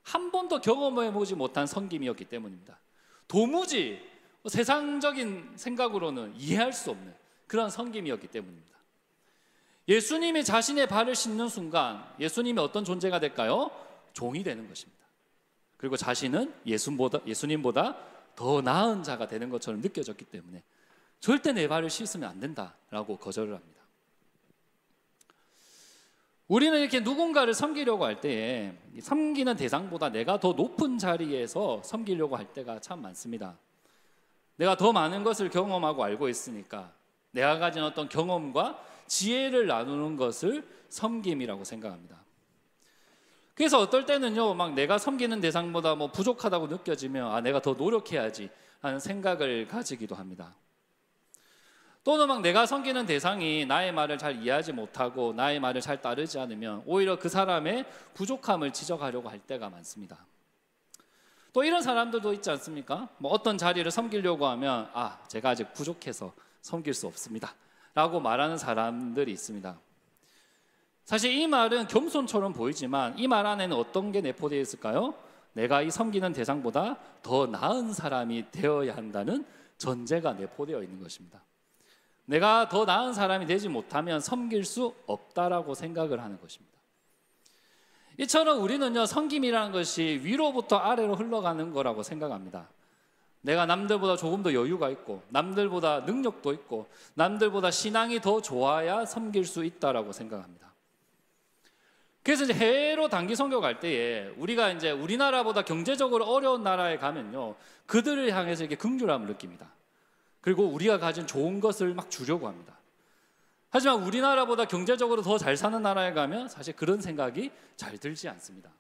한 번도 경험해보지 못한 섬김이었기 때문입니다. 도무지 세상적인 생각으로는 이해할 수 없는 그런 섬김이었기 때문입니다. 예수님이 자신의 발을 씻는 순간 예수님이 어떤 존재가 될까요? 종이 되는 것입니다. 그리고 자신은 예수님보다 더 나은 자가 되는 것처럼 느껴졌기 때문에 절대 내 발을 씻으면 안 된다라고 거절을 합니다. 우리는 이렇게 누군가를 섬기려고 할 때에 섬기는 대상보다 내가 더 높은 자리에서 섬기려고 할 때가 참 많습니다. 내가 더 많은 것을 경험하고 알고 있으니까 내가 가진 어떤 경험과 지혜를 나누는 것을 섬김이라고 생각합니다. 그래서 어떨 때는요, 막 내가 섬기는 대상보다 뭐 부족하다고 느껴지면 내가 더 노력해야지 하는 생각을 가지기도 합니다. 또는 막 내가 섬기는 대상이 나의 말을 잘 이해하지 못하고 나의 말을 잘 따르지 않으면 오히려 그 사람의 부족함을 지적하려고 할 때가 많습니다. 또 이런 사람들도 있지 않습니까? 뭐 어떤 자리를 섬기려고 하면 제가 아직 부족해서 섬길 수 없습니다 라고 말하는 사람들이 있습니다. 사실 이 말은 겸손처럼 보이지만 이 말 안에는 어떤 게 내포되어 있을까요? 내가 이 섬기는 대상보다 더 나은 사람이 되어야 한다는 전제가 내포되어 있는 것입니다. 내가 더 나은 사람이 되지 못하면 섬길 수 없다라고 생각을 하는 것입니다. 이처럼 우리는요, 섬김이라는 것이 위로부터 아래로 흘러가는 거라고 생각합니다. 내가 남들보다 조금 더 여유가 있고 남들보다 능력도 있고 남들보다 신앙이 더 좋아야 섬길 수 있다라고 생각합니다. 그래서 이제 해외로 단기 선교 갈 때에 우리가 이제 우리나라보다 경제적으로 어려운 나라에 가면요, 그들을 향해서 이렇게 긍휼함을 느낍니다. 그리고 우리가 가진 좋은 것을 막 주려고 합니다. 하지만 우리나라보다 경제적으로 더 잘 사는 나라에 가면 사실 그런 생각이 잘 들지 않습니다.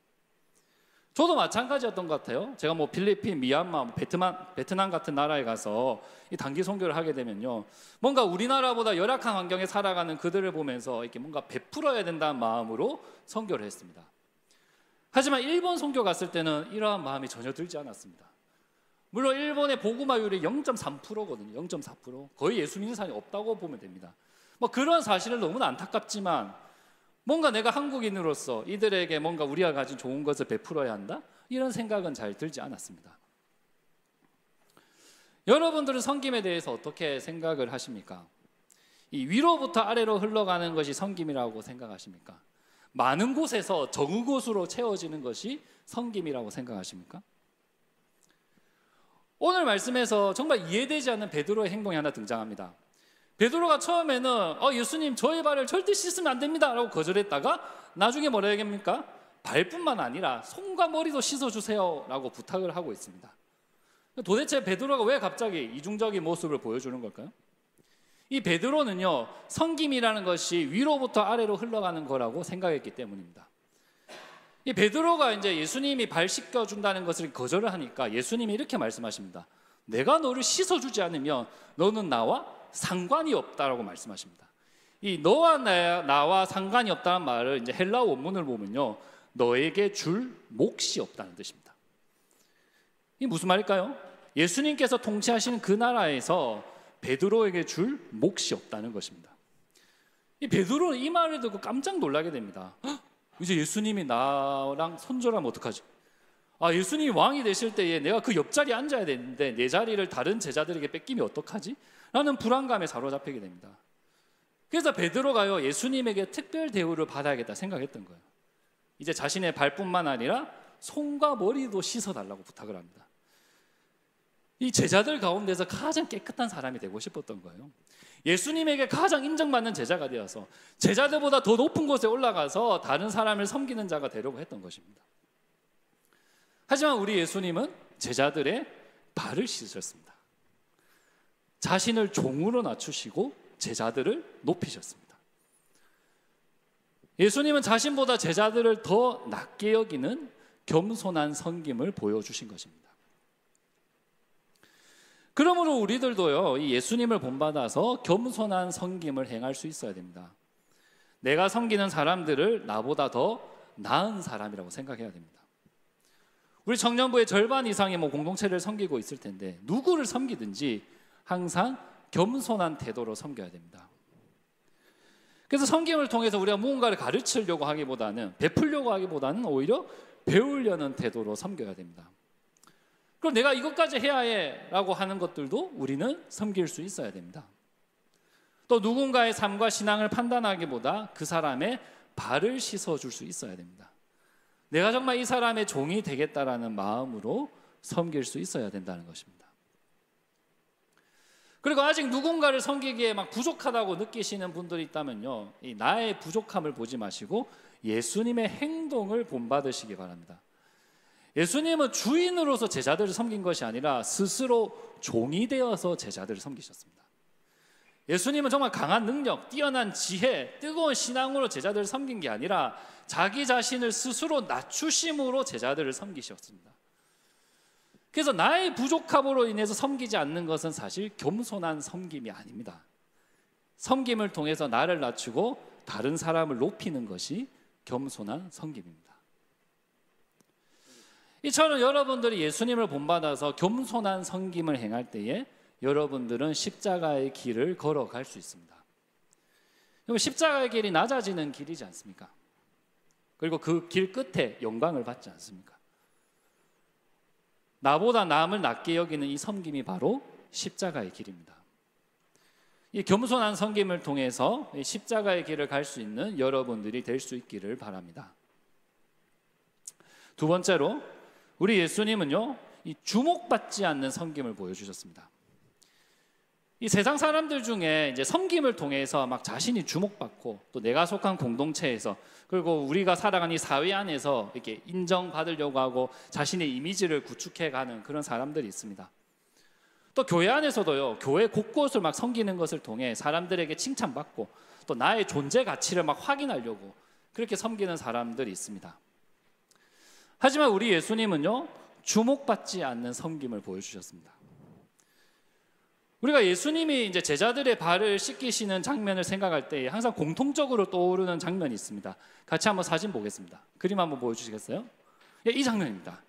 저도 마찬가지였던 것 같아요. 제가 뭐 필리핀, 미얀마, 베트남 같은 나라에 가서 이 단기 선교를 하게 되면요, 뭔가 우리나라보다 열악한 환경에 살아가는 그들을 보면서 이렇게 뭔가 베풀어야 된다는 마음으로 선교를 했습니다. 하지만 일본 선교 갔을 때는 이러한 마음이 전혀 들지 않았습니다. 물론 일본의 보구마율이 0.3%거든요. 0.4%. 거의 예수 믿는 사람이 없다고 보면 됩니다. 뭐 그런 사실은 너무나 안타깝지만 뭔가 내가 한국인으로서 이들에게 뭔가 우리가 가진 좋은 것을 베풀어야 한다? 이런 생각은 잘 들지 않았습니다. 여러분들은 섬김에 대해서 어떻게 생각을 하십니까? 이 위로부터 아래로 흘러가는 것이 섬김이라고 생각하십니까? 많은 곳에서 적은 곳으로 채워지는 것이 섬김이라고 생각하십니까? 오늘 말씀에서 정말 이해되지 않는 베드로의 행동이 하나 등장합니다. 베드로가 처음에는 예수님 저의 발을 절대 씻으면 안 됩니다 라고 거절했다가 나중에 뭐라 얘기합니까? 발뿐만 아니라 손과 머리도 씻어주세요 라고 부탁을 하고 있습니다. 도대체 베드로가 왜 갑자기 이중적인 모습을 보여주는 걸까요? 이 베드로는요, 섬김이라는 것이 위로부터 아래로 흘러가는 거라고 생각했기 때문입니다. 이 베드로가 이제 예수님이 발 씻겨준다는 것을 거절을 하니까 예수님이 이렇게 말씀하십니다. 내가 너를 씻어주지 않으면 너는 나와 상관이 없다라고 말씀하십니다. 이 너와 나와 상관이 없다는 말을 이제 헬라어 원문을 보면요, 너에게 줄 몫이 없다는 뜻입니다. 이게 무슨 말일까요? 예수님께서 통치하시는 그 나라에서 베드로에게 줄 몫이 없다는 것입니다. 이 베드로는 이 말을 듣고 깜짝 놀라게 됩니다. 이제 예수님이 나랑 손절하면 어떡하지? 예수님이 왕이 되실 때에 내가 그 옆자리에 앉아야 되는데 내 자리를 다른 제자들에게 뺏기면 어떡하지? 라는 불안감에 사로잡히게 됩니다. 그래서 베드로가요, 예수님에게 특별 대우를 받아야겠다 생각했던 거예요. 이제 자신의 발뿐만 아니라 손과 머리도 씻어달라고 부탁을 합니다. 이 제자들 가운데서 가장 깨끗한 사람이 되고 싶었던 거예요. 예수님에게 가장 인정받는 제자가 되어서 제자들보다 더 높은 곳에 올라가서 다른 사람을 섬기는 자가 되려고 했던 것입니다. 하지만 우리 예수님은 제자들의 발을 씻으셨습니다. 자신을 종으로 낮추시고 제자들을 높이셨습니다. 예수님은 자신보다 제자들을 더 낮게 여기는 겸손한 섬김을 보여주신 것입니다. 그러므로 우리들도요, 이 예수님을 본받아서 겸손한 섬김을 행할 수 있어야 됩니다. 내가 섬기는 사람들을 나보다 더 나은 사람이라고 생각해야 됩니다. 우리 청년부의 절반 이상이 공동체를 섬기고 있을 텐데 누구를 섬기든지 항상 겸손한 태도로 섬겨야 됩니다. 그래서 섬김을 통해서 우리가 무언가를 가르치려고 하기보다는, 베풀려고 하기보다는 오히려 배우려는 태도로 섬겨야 됩니다. 그럼 내가 이것까지 해야 해 라고 하는 것들도 우리는 섬길 수 있어야 됩니다. 또 누군가의 삶과 신앙을 판단하기보다 그 사람의 발을 씻어줄 수 있어야 됩니다. 내가 정말 이 사람의 종이 되겠다라는 마음으로 섬길 수 있어야 된다는 것입니다. 그리고 아직 누군가를 섬기기에 부족하다고 느끼시는 분들이 있다면요, 이 나의 부족함을 보지 마시고 예수님의 행동을 본받으시기 바랍니다. 예수님은 주인으로서 제자들을 섬긴 것이 아니라 스스로 종이 되어서 제자들을 섬기셨습니다. 예수님은 정말 강한 능력, 뛰어난 지혜, 뜨거운 신앙으로 제자들을 섬긴 게 아니라 자기 자신을 스스로 낮추심으로 제자들을 섬기셨습니다. 그래서 나의 부족함으로 인해서 섬기지 않는 것은 사실 겸손한 섬김이 아닙니다. 섬김을 통해서 나를 낮추고 다른 사람을 높이는 것이 겸손한 섬김입니다. 이처럼 여러분들이 예수님을 본받아서 겸손한 섬김을 행할 때에 여러분들은 십자가의 길을 걸어갈 수 있습니다. 그럼 십자가의 길이 낮아지는 길이지 않습니까? 그리고 그 길 끝에 영광을 받지 않습니까? 나보다 남을 낮게 여기는 이 섬김이 바로 십자가의 길입니다. 이 겸손한 섬김을 통해서 십자가의 길을 갈 수 있는 여러분들이 될 수 있기를 바랍니다. 두 번째로 우리 예수님은요, 이 주목받지 않는 섬김을 보여주셨습니다. 이 세상 사람들 중에 이제 섬김을 통해서 자신이 주목받고 또 내가 속한 공동체에서 그리고 우리가 살아가는 이 사회 안에서 이렇게 인정받으려고 하고 자신의 이미지를 구축해가는 그런 사람들이 있습니다. 또 교회 안에서도요, 교회 곳곳을 섬기는 것을 통해 사람들에게 칭찬받고 또 나의 존재 가치를 확인하려고 그렇게 섬기는 사람들이 있습니다. 하지만 우리 예수님은요, 주목받지 않는 섬김을 보여주셨습니다. 우리가 예수님이 이제 제자들의 발을 씻기시는 장면을 생각할 때 항상 공통적으로 떠오르는 장면이 있습니다. 같이 한번 사진 보겠습니다. 그림 한번 보여주시겠어요? 이 장면입니다.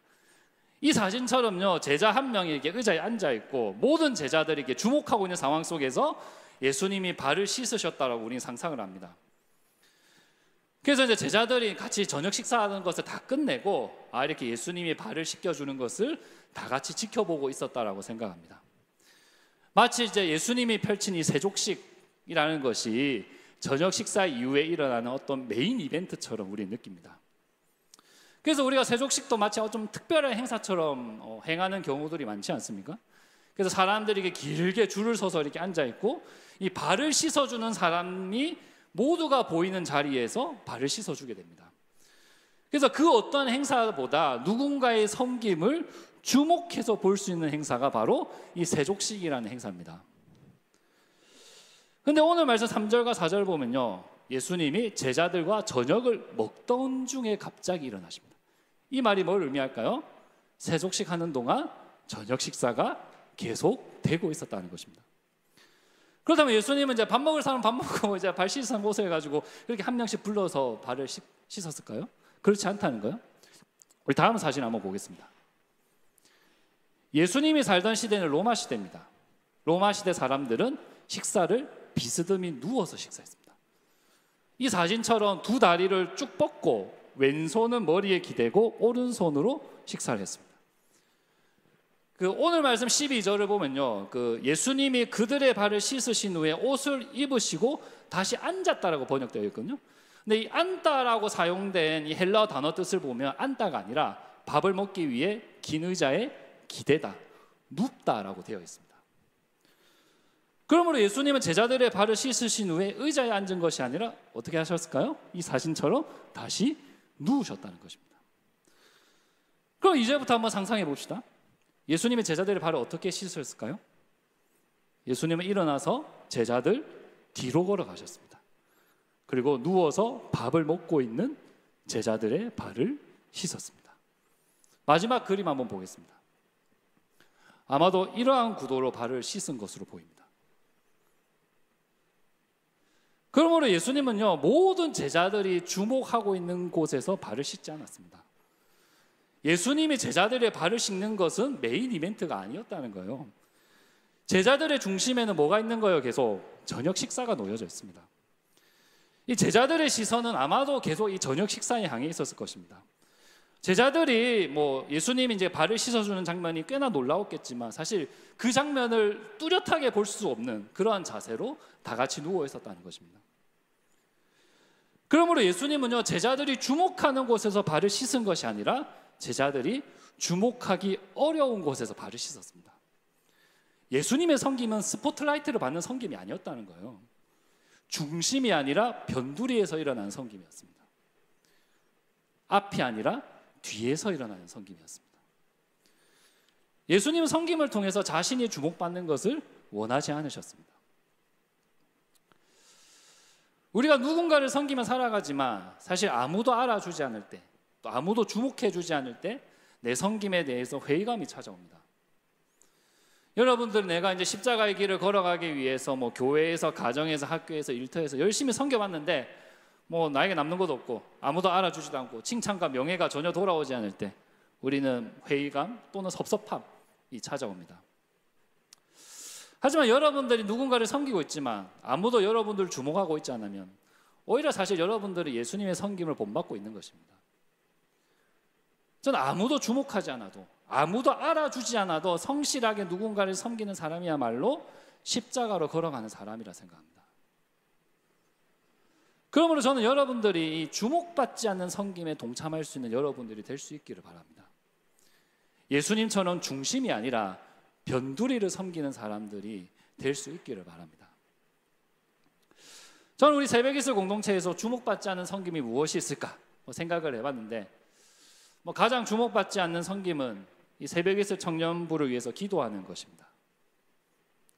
이 사진처럼요, 제자 한 명이 이렇게 의자에 앉아 있고 모든 제자들이 이렇게 주목하고 있는 상황 속에서 예수님이 발을 씻으셨다라고 우리는 상상을 합니다. 그래서 이제 제자들이 같이 저녁 식사하는 것을 다 끝내고 이렇게 예수님이 발을 씻겨주는 것을 다 같이 지켜보고 있었다라고 생각합니다. 마치 이제 예수님이 펼친 이 세족식이라는 것이 저녁 식사 이후에 일어나는 어떤 메인 이벤트처럼 우리는 느낍니다. 그래서 우리가 세족식도 마치 좀 특별한 행사처럼 행하는 경우들이 많지 않습니까? 그래서 사람들이 이렇게 길게 줄을 서서 이렇게 앉아 있고 이 발을 씻어주는 사람이 모두가 보이는 자리에서 발을 씻어주게 됩니다. 그래서 그 어떤 행사보다 누군가의 섬김을 주목해서 볼 수 있는 행사가 바로 이 세족식이라는 행사입니다. 근데 오늘 말씀 3절과 4절 보면요, 예수님이 제자들과 저녁을 먹던 중에 갑자기 일어나십니다. 이 말이 뭘 의미할까요? 세족식 하는 동안 저녁 식사가 계속 되고 있었다는 것입니다. 그렇다면 예수님은 이제 밥 먹을 사람 밥 먹고 이제 발 씻은 곳에 가지고 그렇게 한 명씩 불러서 발을 씻었을까요? 그렇지 않다는 거예요. 우리 다음 사진 한번 보겠습니다. 예수님이 살던 시대는 로마 시대입니다. 로마 시대 사람들은 식사를 비스듬히 누워서 식사했습니다. 이 사진처럼 두 다리를 쭉 뻗고 왼손은 머리에 기대고 오른손으로 식사를 했습니다. 오늘 말씀 12절을 보면요, 예수님이 그들의 발을 씻으신 후에 옷을 입으시고 다시 앉았다라고 번역되어 있거든요. 근데 이 앉다라고 사용된 이 헬라어 단어 뜻을 보면 앉다가 아니라 밥을 먹기 위해 긴 의자에 기대다, 눕다라고 되어 있습니다. 그러므로 예수님은 제자들의 발을 씻으신 후에 의자에 앉은 것이 아니라 어떻게 하셨을까요? 이 사진처럼 다시 누우셨다는 것입니다. 그럼 이제부터 한번 상상해 봅시다. 예수님의 제자들의 발을 어떻게 씻으셨을까요? 예수님은 일어나서 제자들 뒤로 걸어가셨습니다. 그리고 누워서 밥을 먹고 있는 제자들의 발을 씻었습니다. 마지막 그림 한번 보겠습니다. 아마도 이러한 구도로 발을 씻은 것으로 보입니다. 그러므로 예수님은요, 모든 제자들이 주목하고 있는 곳에서 발을 씻지 않았습니다. 예수님이 제자들의 발을 씻는 것은 메인 이벤트가 아니었다는 거예요. 제자들의 중심에는 뭐가 있는 거예요? 계속 저녁 식사가 놓여져 있습니다. 이 제자들의 시선은 아마도 계속 이 저녁 식사에 향해 있었을 것입니다. 제자들이 예수님이 이제 발을 씻어주는 장면이 꽤나 놀라웠겠지만 사실 그 장면을 뚜렷하게 볼 수 없는 그러한 자세로 다 같이 누워 있었다는 것입니다. 그러므로 예수님은요, 제자들이 주목하는 곳에서 발을 씻은 것이 아니라 제자들이 주목하기 어려운 곳에서 발을 씻었습니다. 예수님의 섬김은 스포트라이트를 받는 섬김이 아니었다는 거예요. 중심이 아니라 변두리에서 일어나는 섬김이었습니다. 앞이 아니라 뒤에서 일어나는 섬김이었습니다. 예수님은 섬김을 통해서 자신이 주목받는 것을 원하지 않으셨습니다. 우리가 누군가를 섬기며 살아가지만 사실 아무도 알아주지 않을 때, 또 아무도 주목해주지 않을 때 내 섬김에 대해서 회의감이 찾아옵니다. 여러분들, 내가 이제 십자가의 길을 걸어가기 위해서 교회에서, 가정에서, 학교에서, 일터에서 열심히 섬겨봤는데 나에게 남는 것도 없고 아무도 알아주지도 않고 칭찬과 명예가 전혀 돌아오지 않을 때 우리는 회의감 또는 섭섭함이 찾아옵니다. 하지만 여러분들이 누군가를 섬기고 있지만 아무도 여러분들을 주목하고 있지 않으면 오히려 사실 여러분들이 예수님의 섬김을 본받고 있는 것입니다. 저는 아무도 주목하지 않아도, 아무도 알아주지 않아도 성실하게 누군가를 섬기는 사람이야말로 십자가로 걸어가는 사람이라 생각합니다. 그러므로 저는 여러분들이 이 주목받지 않는 섬김에 동참할 수 있는 여러분들이 될 수 있기를 바랍니다. 예수님처럼 중심이 아니라 변두리를 섬기는 사람들이 될 수 있기를 바랍니다. 저는 우리 새벽이슬 공동체에서 주목받지 않는 섬김이 무엇이 있을까 생각을 해봤는데, 가장 주목받지 않는 섬김은 이 새벽이슬 청년부를 위해서 기도하는 것입니다.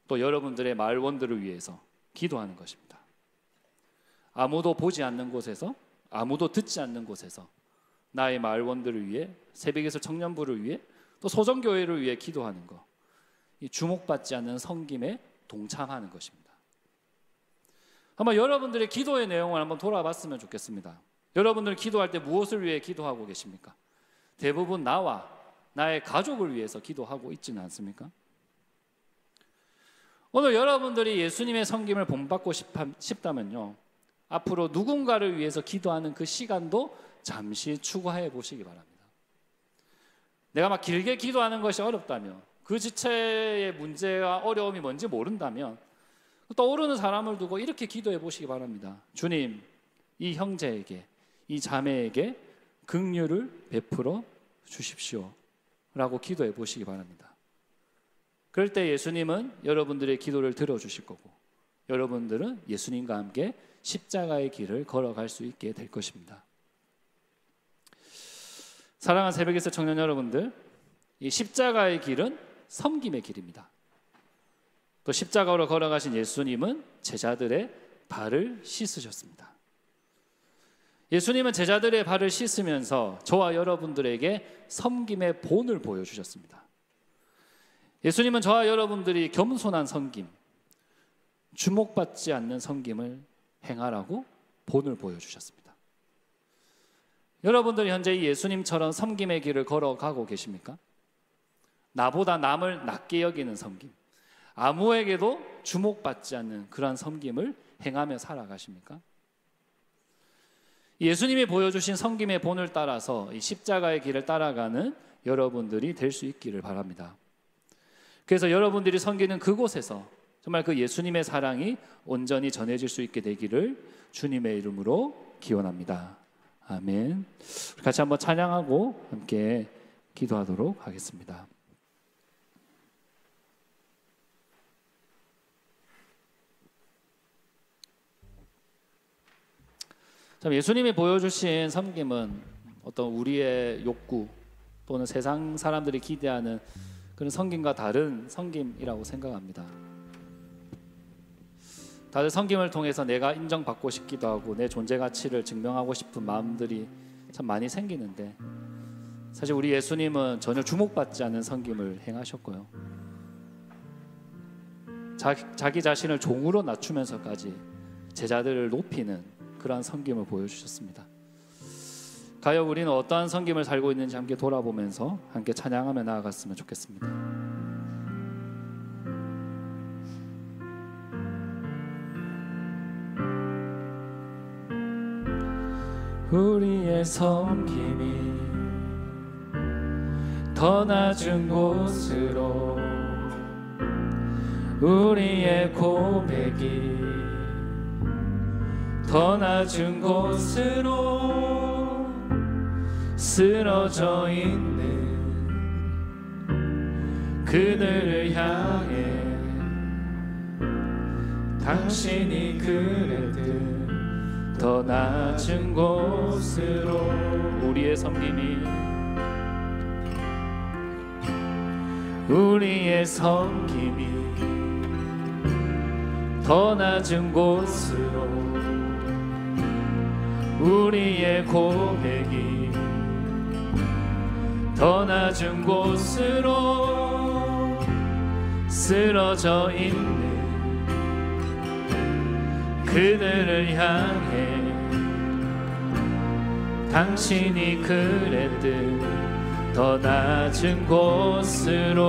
또 여러분들의 마을원들을 위해서 기도하는 것입니다. 아무도 보지 않는 곳에서, 아무도 듣지 않는 곳에서 나의 마을원들을 위해, 새벽이슬 청년부를 위해, 또 소정교회를 위해 기도하는 것, 이 주목받지 않는 섬김에 동참하는 것입니다. 한번 여러분들의 기도의 내용을 한번 돌아봤으면 좋겠습니다. 여러분들 기도할 때 무엇을 위해 기도하고 계십니까? 대부분 나와 나의 가족을 위해서 기도하고 있지는 않습니까? 오늘 여러분들이 예수님의 섬김을 본받고 싶다면요, 앞으로 누군가를 위해서 기도하는 그 시간도 잠시 추구해 보시기 바랍니다. 내가 막 길게 기도하는 것이 어렵다면, 그 지체의 문제와 어려움이 뭔지 모른다면 떠오르는 사람을 두고 이렇게 기도해 보시기 바랍니다. 주님, 이 형제에게, 이 자매에게 긍휼을 베풀어 주십시오 라고 기도해 보시기 바랍니다. 그럴 때 예수님은 여러분들의 기도를 들어주실 거고, 여러분들은 예수님과 함께 십자가의 길을 걸어갈 수 있게 될 것입니다. 사랑하는 새벽에서 청년 여러분들, 이 십자가의 길은 섬김의 길입니다. 또 십자가로 걸어가신 예수님은 제자들의 발을 씻으셨습니다. 예수님은 제자들의 발을 씻으면서 저와 여러분들에게 섬김의 본을 보여주셨습니다. 예수님은 저와 여러분들이 겸손한 섬김, 주목받지 않는 섬김을 행하라고 본을 보여주셨습니다. 여러분들이 현재 이 예수님처럼 섬김의 길을 걸어가고 계십니까? 나보다 남을 낮게 여기는 섬김, 아무에게도 주목받지 않는 그러한 섬김을 행하며 살아가십니까? 예수님이 보여주신 섬김의 본을 따라서 이 십자가의 길을 따라가는 여러분들이 될 수 있기를 바랍니다. 그래서 여러분들이 섬기는 그곳에서 정말 그 예수님의 사랑이 온전히 전해질 수 있게 되기를 주님의 이름으로 기원합니다. 아멘. 같이 한번 찬양하고 함께 기도하도록 하겠습니다. 참, 예수님이 보여주신 섬김은 어떤 우리의 욕구 또는 세상 사람들이 기대하는 그런 섬김과 다른 섬김이라고 생각합니다. 다들 섬김을 통해서 내가 인정받고 싶기도 하고 내 존재 가치를 증명하고 싶은 마음들이 참 많이 생기는데, 사실 우리 예수님은 전혀 주목받지 않는 섬김을 행하셨고요, 자기 자신을 종으로 낮추면서까지 제자들을 높이는 그러한 섬김을 보여주셨습니다. 과연 우리는 어떠한 섬김을 살고 있는지 함께 돌아보면서 함께 찬양하며 나아갔으면 좋겠습니다. 우리의 섬김이 더 낮은 곳으로, 우리의 고백이 더 낮은 곳으로 쓰러져 있는 그들을 향해 당신이 그랬듯 더 낮은 곳으로, 우리의 섬김이 더 낮은 곳으로, 우리의 고백이 더 낮은 곳으로 쓰러져 있는 그들을 향해 당신이 그랬듯 더 낮은 곳으로,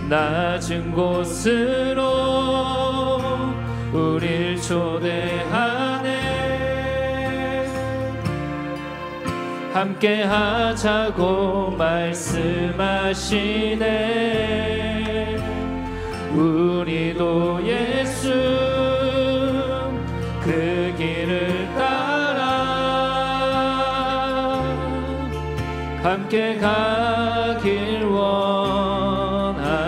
낮은 곳으로 우릴 초대하네. 함께 하자고 말씀하시네. 우리도 예수 그 길을 따라 함께 가길 원하네.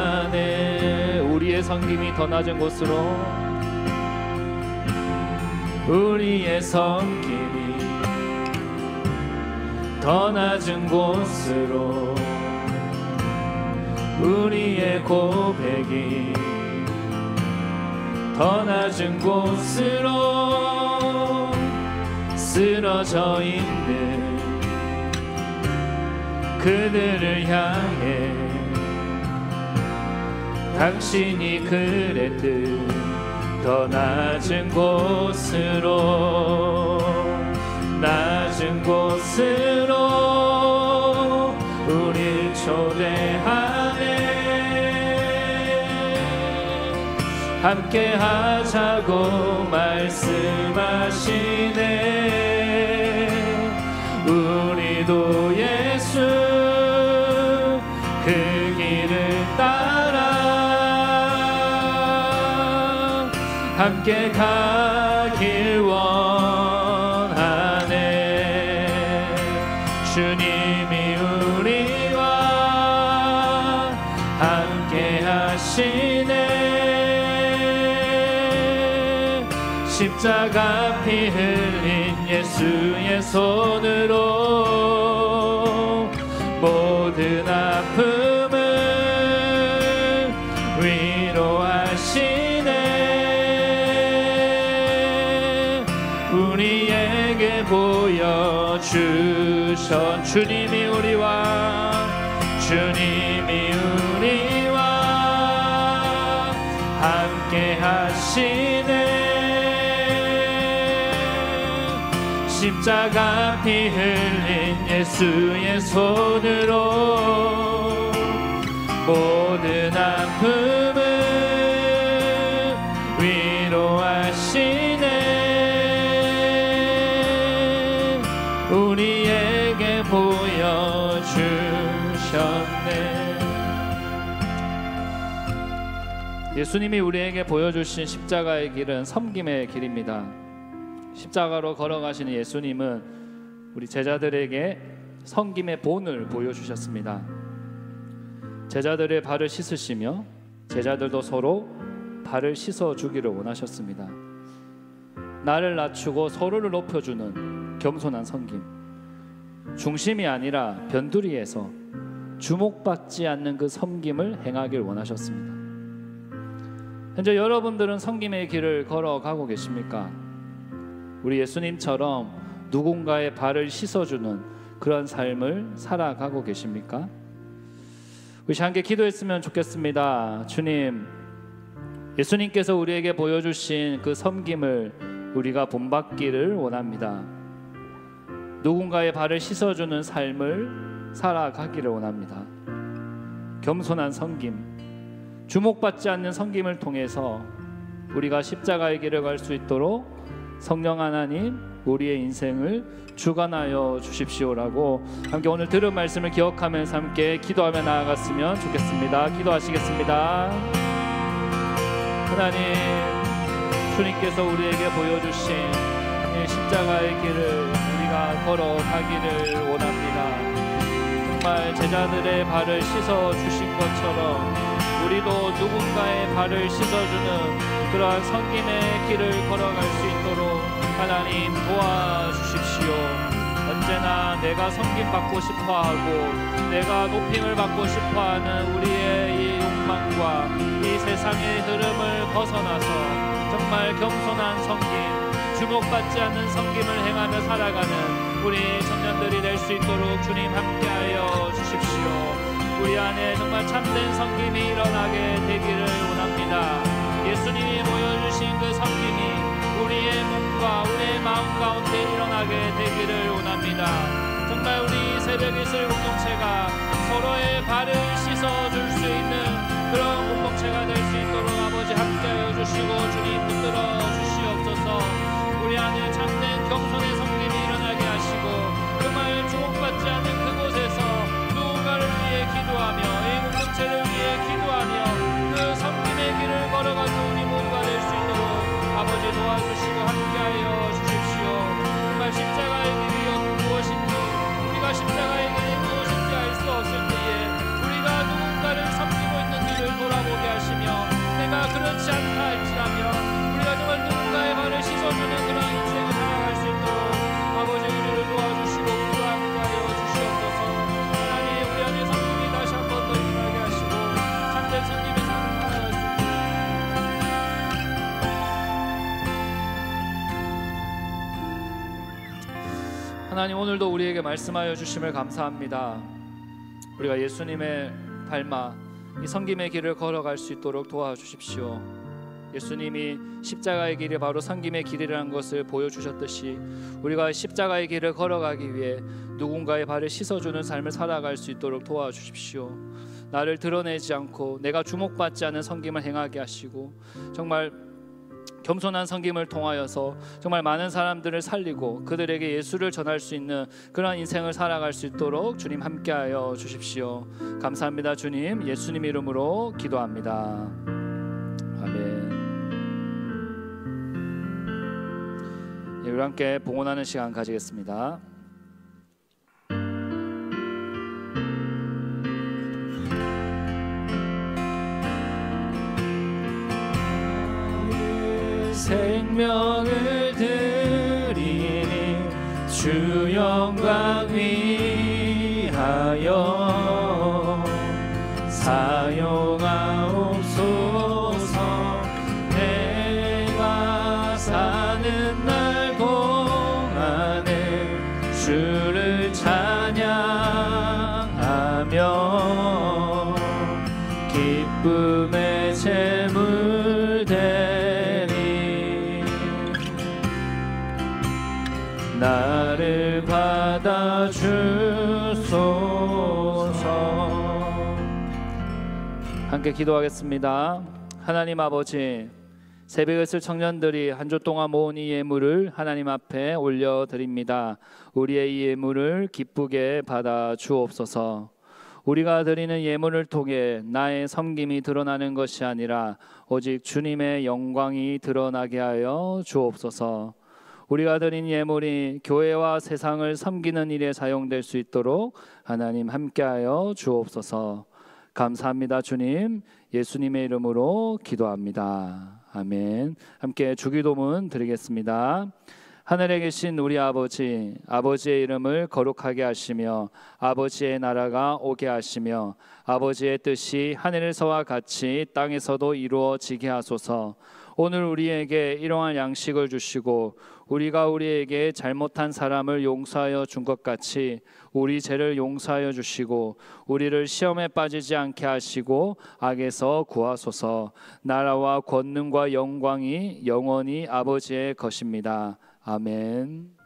우리의 섬김이 더 낮은 곳으로, 우리의 섬김이 더 낮은 곳으로, 우리의 고백이 더 낮은 곳으로 쓰러져 있는 그들을 향해 당신이 그랬듯 더 낮은 곳으로, 낮은 곳으로 우릴 초대하네. 함께 하자고 말씀하시네. 우리도 예수 그 길을 따라 함께 가길 원하네. 주님이 우리와 함께 하시네. 십자가 피 흘린 예수의 손으로 모든 아픔을 위로하시네. 우리에게 보여주신 주님이 우리와 함께 하시네. 십자가 피 흘린 예수의 손으로 모든 아픔을 위로하시네. 우리에게 보여주셨네. 예수님이 우리에게 보여주신 십자가의 길은 섬김의 길입니다. 십자가로 걸어가시는 예수님은 우리 제자들에게 섬김의 본을 보여주셨습니다. 제자들의 발을 씻으시며 제자들도 서로 발을 씻어주기를 원하셨습니다. 나를 낮추고 서로를 높여주는 겸손한 섬김, 중심이 아니라 변두리에서 주목받지 않는 그 섬김을 행하길 원하셨습니다. 현재 여러분들은 섬김의 길을 걸어가고 계십니까? 우리 예수님처럼 누군가의 발을 씻어주는 그런 삶을 살아가고 계십니까? 우리 함께 기도했으면 좋겠습니다. 주님, 예수님께서 우리에게 보여주신 그 섬김을 우리가 본받기를 원합니다. 누군가의 발을 씻어주는 삶을 살아가기를 원합니다. 겸손한 섬김, 주목받지 않는 섬김을 통해서 우리가 십자가의 길을 갈 수 있도록 성령 하나님 우리의 인생을 주관하여 주십시오라고 함께 오늘 들은 말씀을 기억하면서 함께 기도하며 나아갔으면 좋겠습니다. 기도하시겠습니다. 하나님, 주님께서 우리에게 보여주신 이 십자가의 길을 우리가 걸어가기를 원합니다. 정말 제자들의 발을 씻어주신 것처럼 우리도 누군가의 발을 씻어주는 그러한 섬김의 길을 걸어갈 수 있도록 하나님 도와주십시오. 언제나 내가 섬김받고 싶어하고 내가 높임을 받고 싶어하는 우리의 이 욕망과 이 세상의 흐름을 벗어나서 정말 겸손한 섬김, 주목받지 않는 섬김을 행하며 살아가는 우리 청년들이 될 수 있도록 주님 함께하여 주십시오. 우리 안에 정말 참된 섬김이 일어나게 되기를 원합니다. 예수님이 보여주신 그 섬김이 우리의 몸과 우리의 마음 가운데 일어나게 되기를 원합니다. 정말 우리 새벽이슬 공동체가 서로의 발을 씻어줄 수 있는 그런 공동체가 될 수 있도록 아버지 함께하여 주시고 주님 붙들어 주시옵소서. 우리 안에 참된 겸손의 섬김이 일어나게 하시고 정말 주목받지 않는 그곳에서 누군가를 위해 기도하며 이 공동체를 위해 기도하며 그 섬김의 길을 걸어가는 우리 모두가 될 수 있도록 아버지 도와주시고 함께하여 주십시오. 정말 십자가의 길이 무엇인지 우리가 십자가의 길이 무엇인지 알 수 없을 때에 우리가 누군가를 섬기고 있는 길을 돌아보게 하시며 내가 그렇지 않다 할지라며 우리가 정말 누군가의 발을 씻어주는 그런 인생을 살아갈 수 있도록 아버지 우리를 도와주시고 우리와 함께하여 주시옵소서. 하나님, 우리 안에 성김이 다시 한 번 더 일어나게 하시고 참된 성김의 삶을 살아갈 수 있도록 하나님, 오늘도 우리에게 말씀하여 주심을 감사합니다. 우리가 예수님의 닮아 이 섬김의 길을 걸어갈 수 있도록 도와주십시오. 예수님이 십자가의 길이 바로 섬김의 길이라는 것을 보여주셨듯이 우리가 십자가의 길을 걸어가기 위해 누군가의 발을 씻어주는 삶을 살아갈 수 있도록 도와주십시오. 나를 드러내지 않고 내가 주목받지 않은 섬김을 행하게 하시고 정말 겸손한 섬김을 통하여서 정말 많은 사람들을 살리고 그들에게 예수를 전할 수 있는 그런 인생을 살아갈 수 있도록 주님 함께하여 주십시오. 감사합니다. 주님, 예수님 이름으로 기도합니다. 아멘. 우리 함께 봉헌하는 시간 가지겠습니다. 생명을 드리니 주 영광 위하여 사용하옵소서. 내가 사는 날 동안에 주를 찬양하며 기쁨의 제물 나를 받아주소서. 함께 기도하겠습니다. 하나님 아버지, 새벽에 쓸 청년들이 한 주 동안 모은 이 예물을 하나님 앞에 올려드립니다. 우리의 이 예물을 기쁘게 받아주옵소서. 우리가 드리는 예물을 통해 나의 섬김이 드러나는 것이 아니라 오직 주님의 영광이 드러나게 하여 주옵소서. 우리가 드린 예물이 교회와 세상을 섬기는 일에 사용될 수 있도록 하나님 함께하여 주옵소서. 감사합니다. 주님, 예수님의 이름으로 기도합니다. 아멘. 함께 주기도문 드리겠습니다. 하늘에 계신 우리 아버지, 아버지의 이름을 거룩하게 하시며 아버지의 나라가 오게 하시며 아버지의 뜻이 하늘에서와 같이 땅에서도 이루어지게 하소서. 오늘 우리에게 일용할 양식을 주시고 우리가 우리에게 잘못한 사람을 용서하여 준 것 같이 우리 죄를 용서하여 주시고 우리를 시험에 빠지지 않게 하시고 악에서 구하소서. 나라와 권능과 영광이 영원히 아버지의 것입니다. 아멘.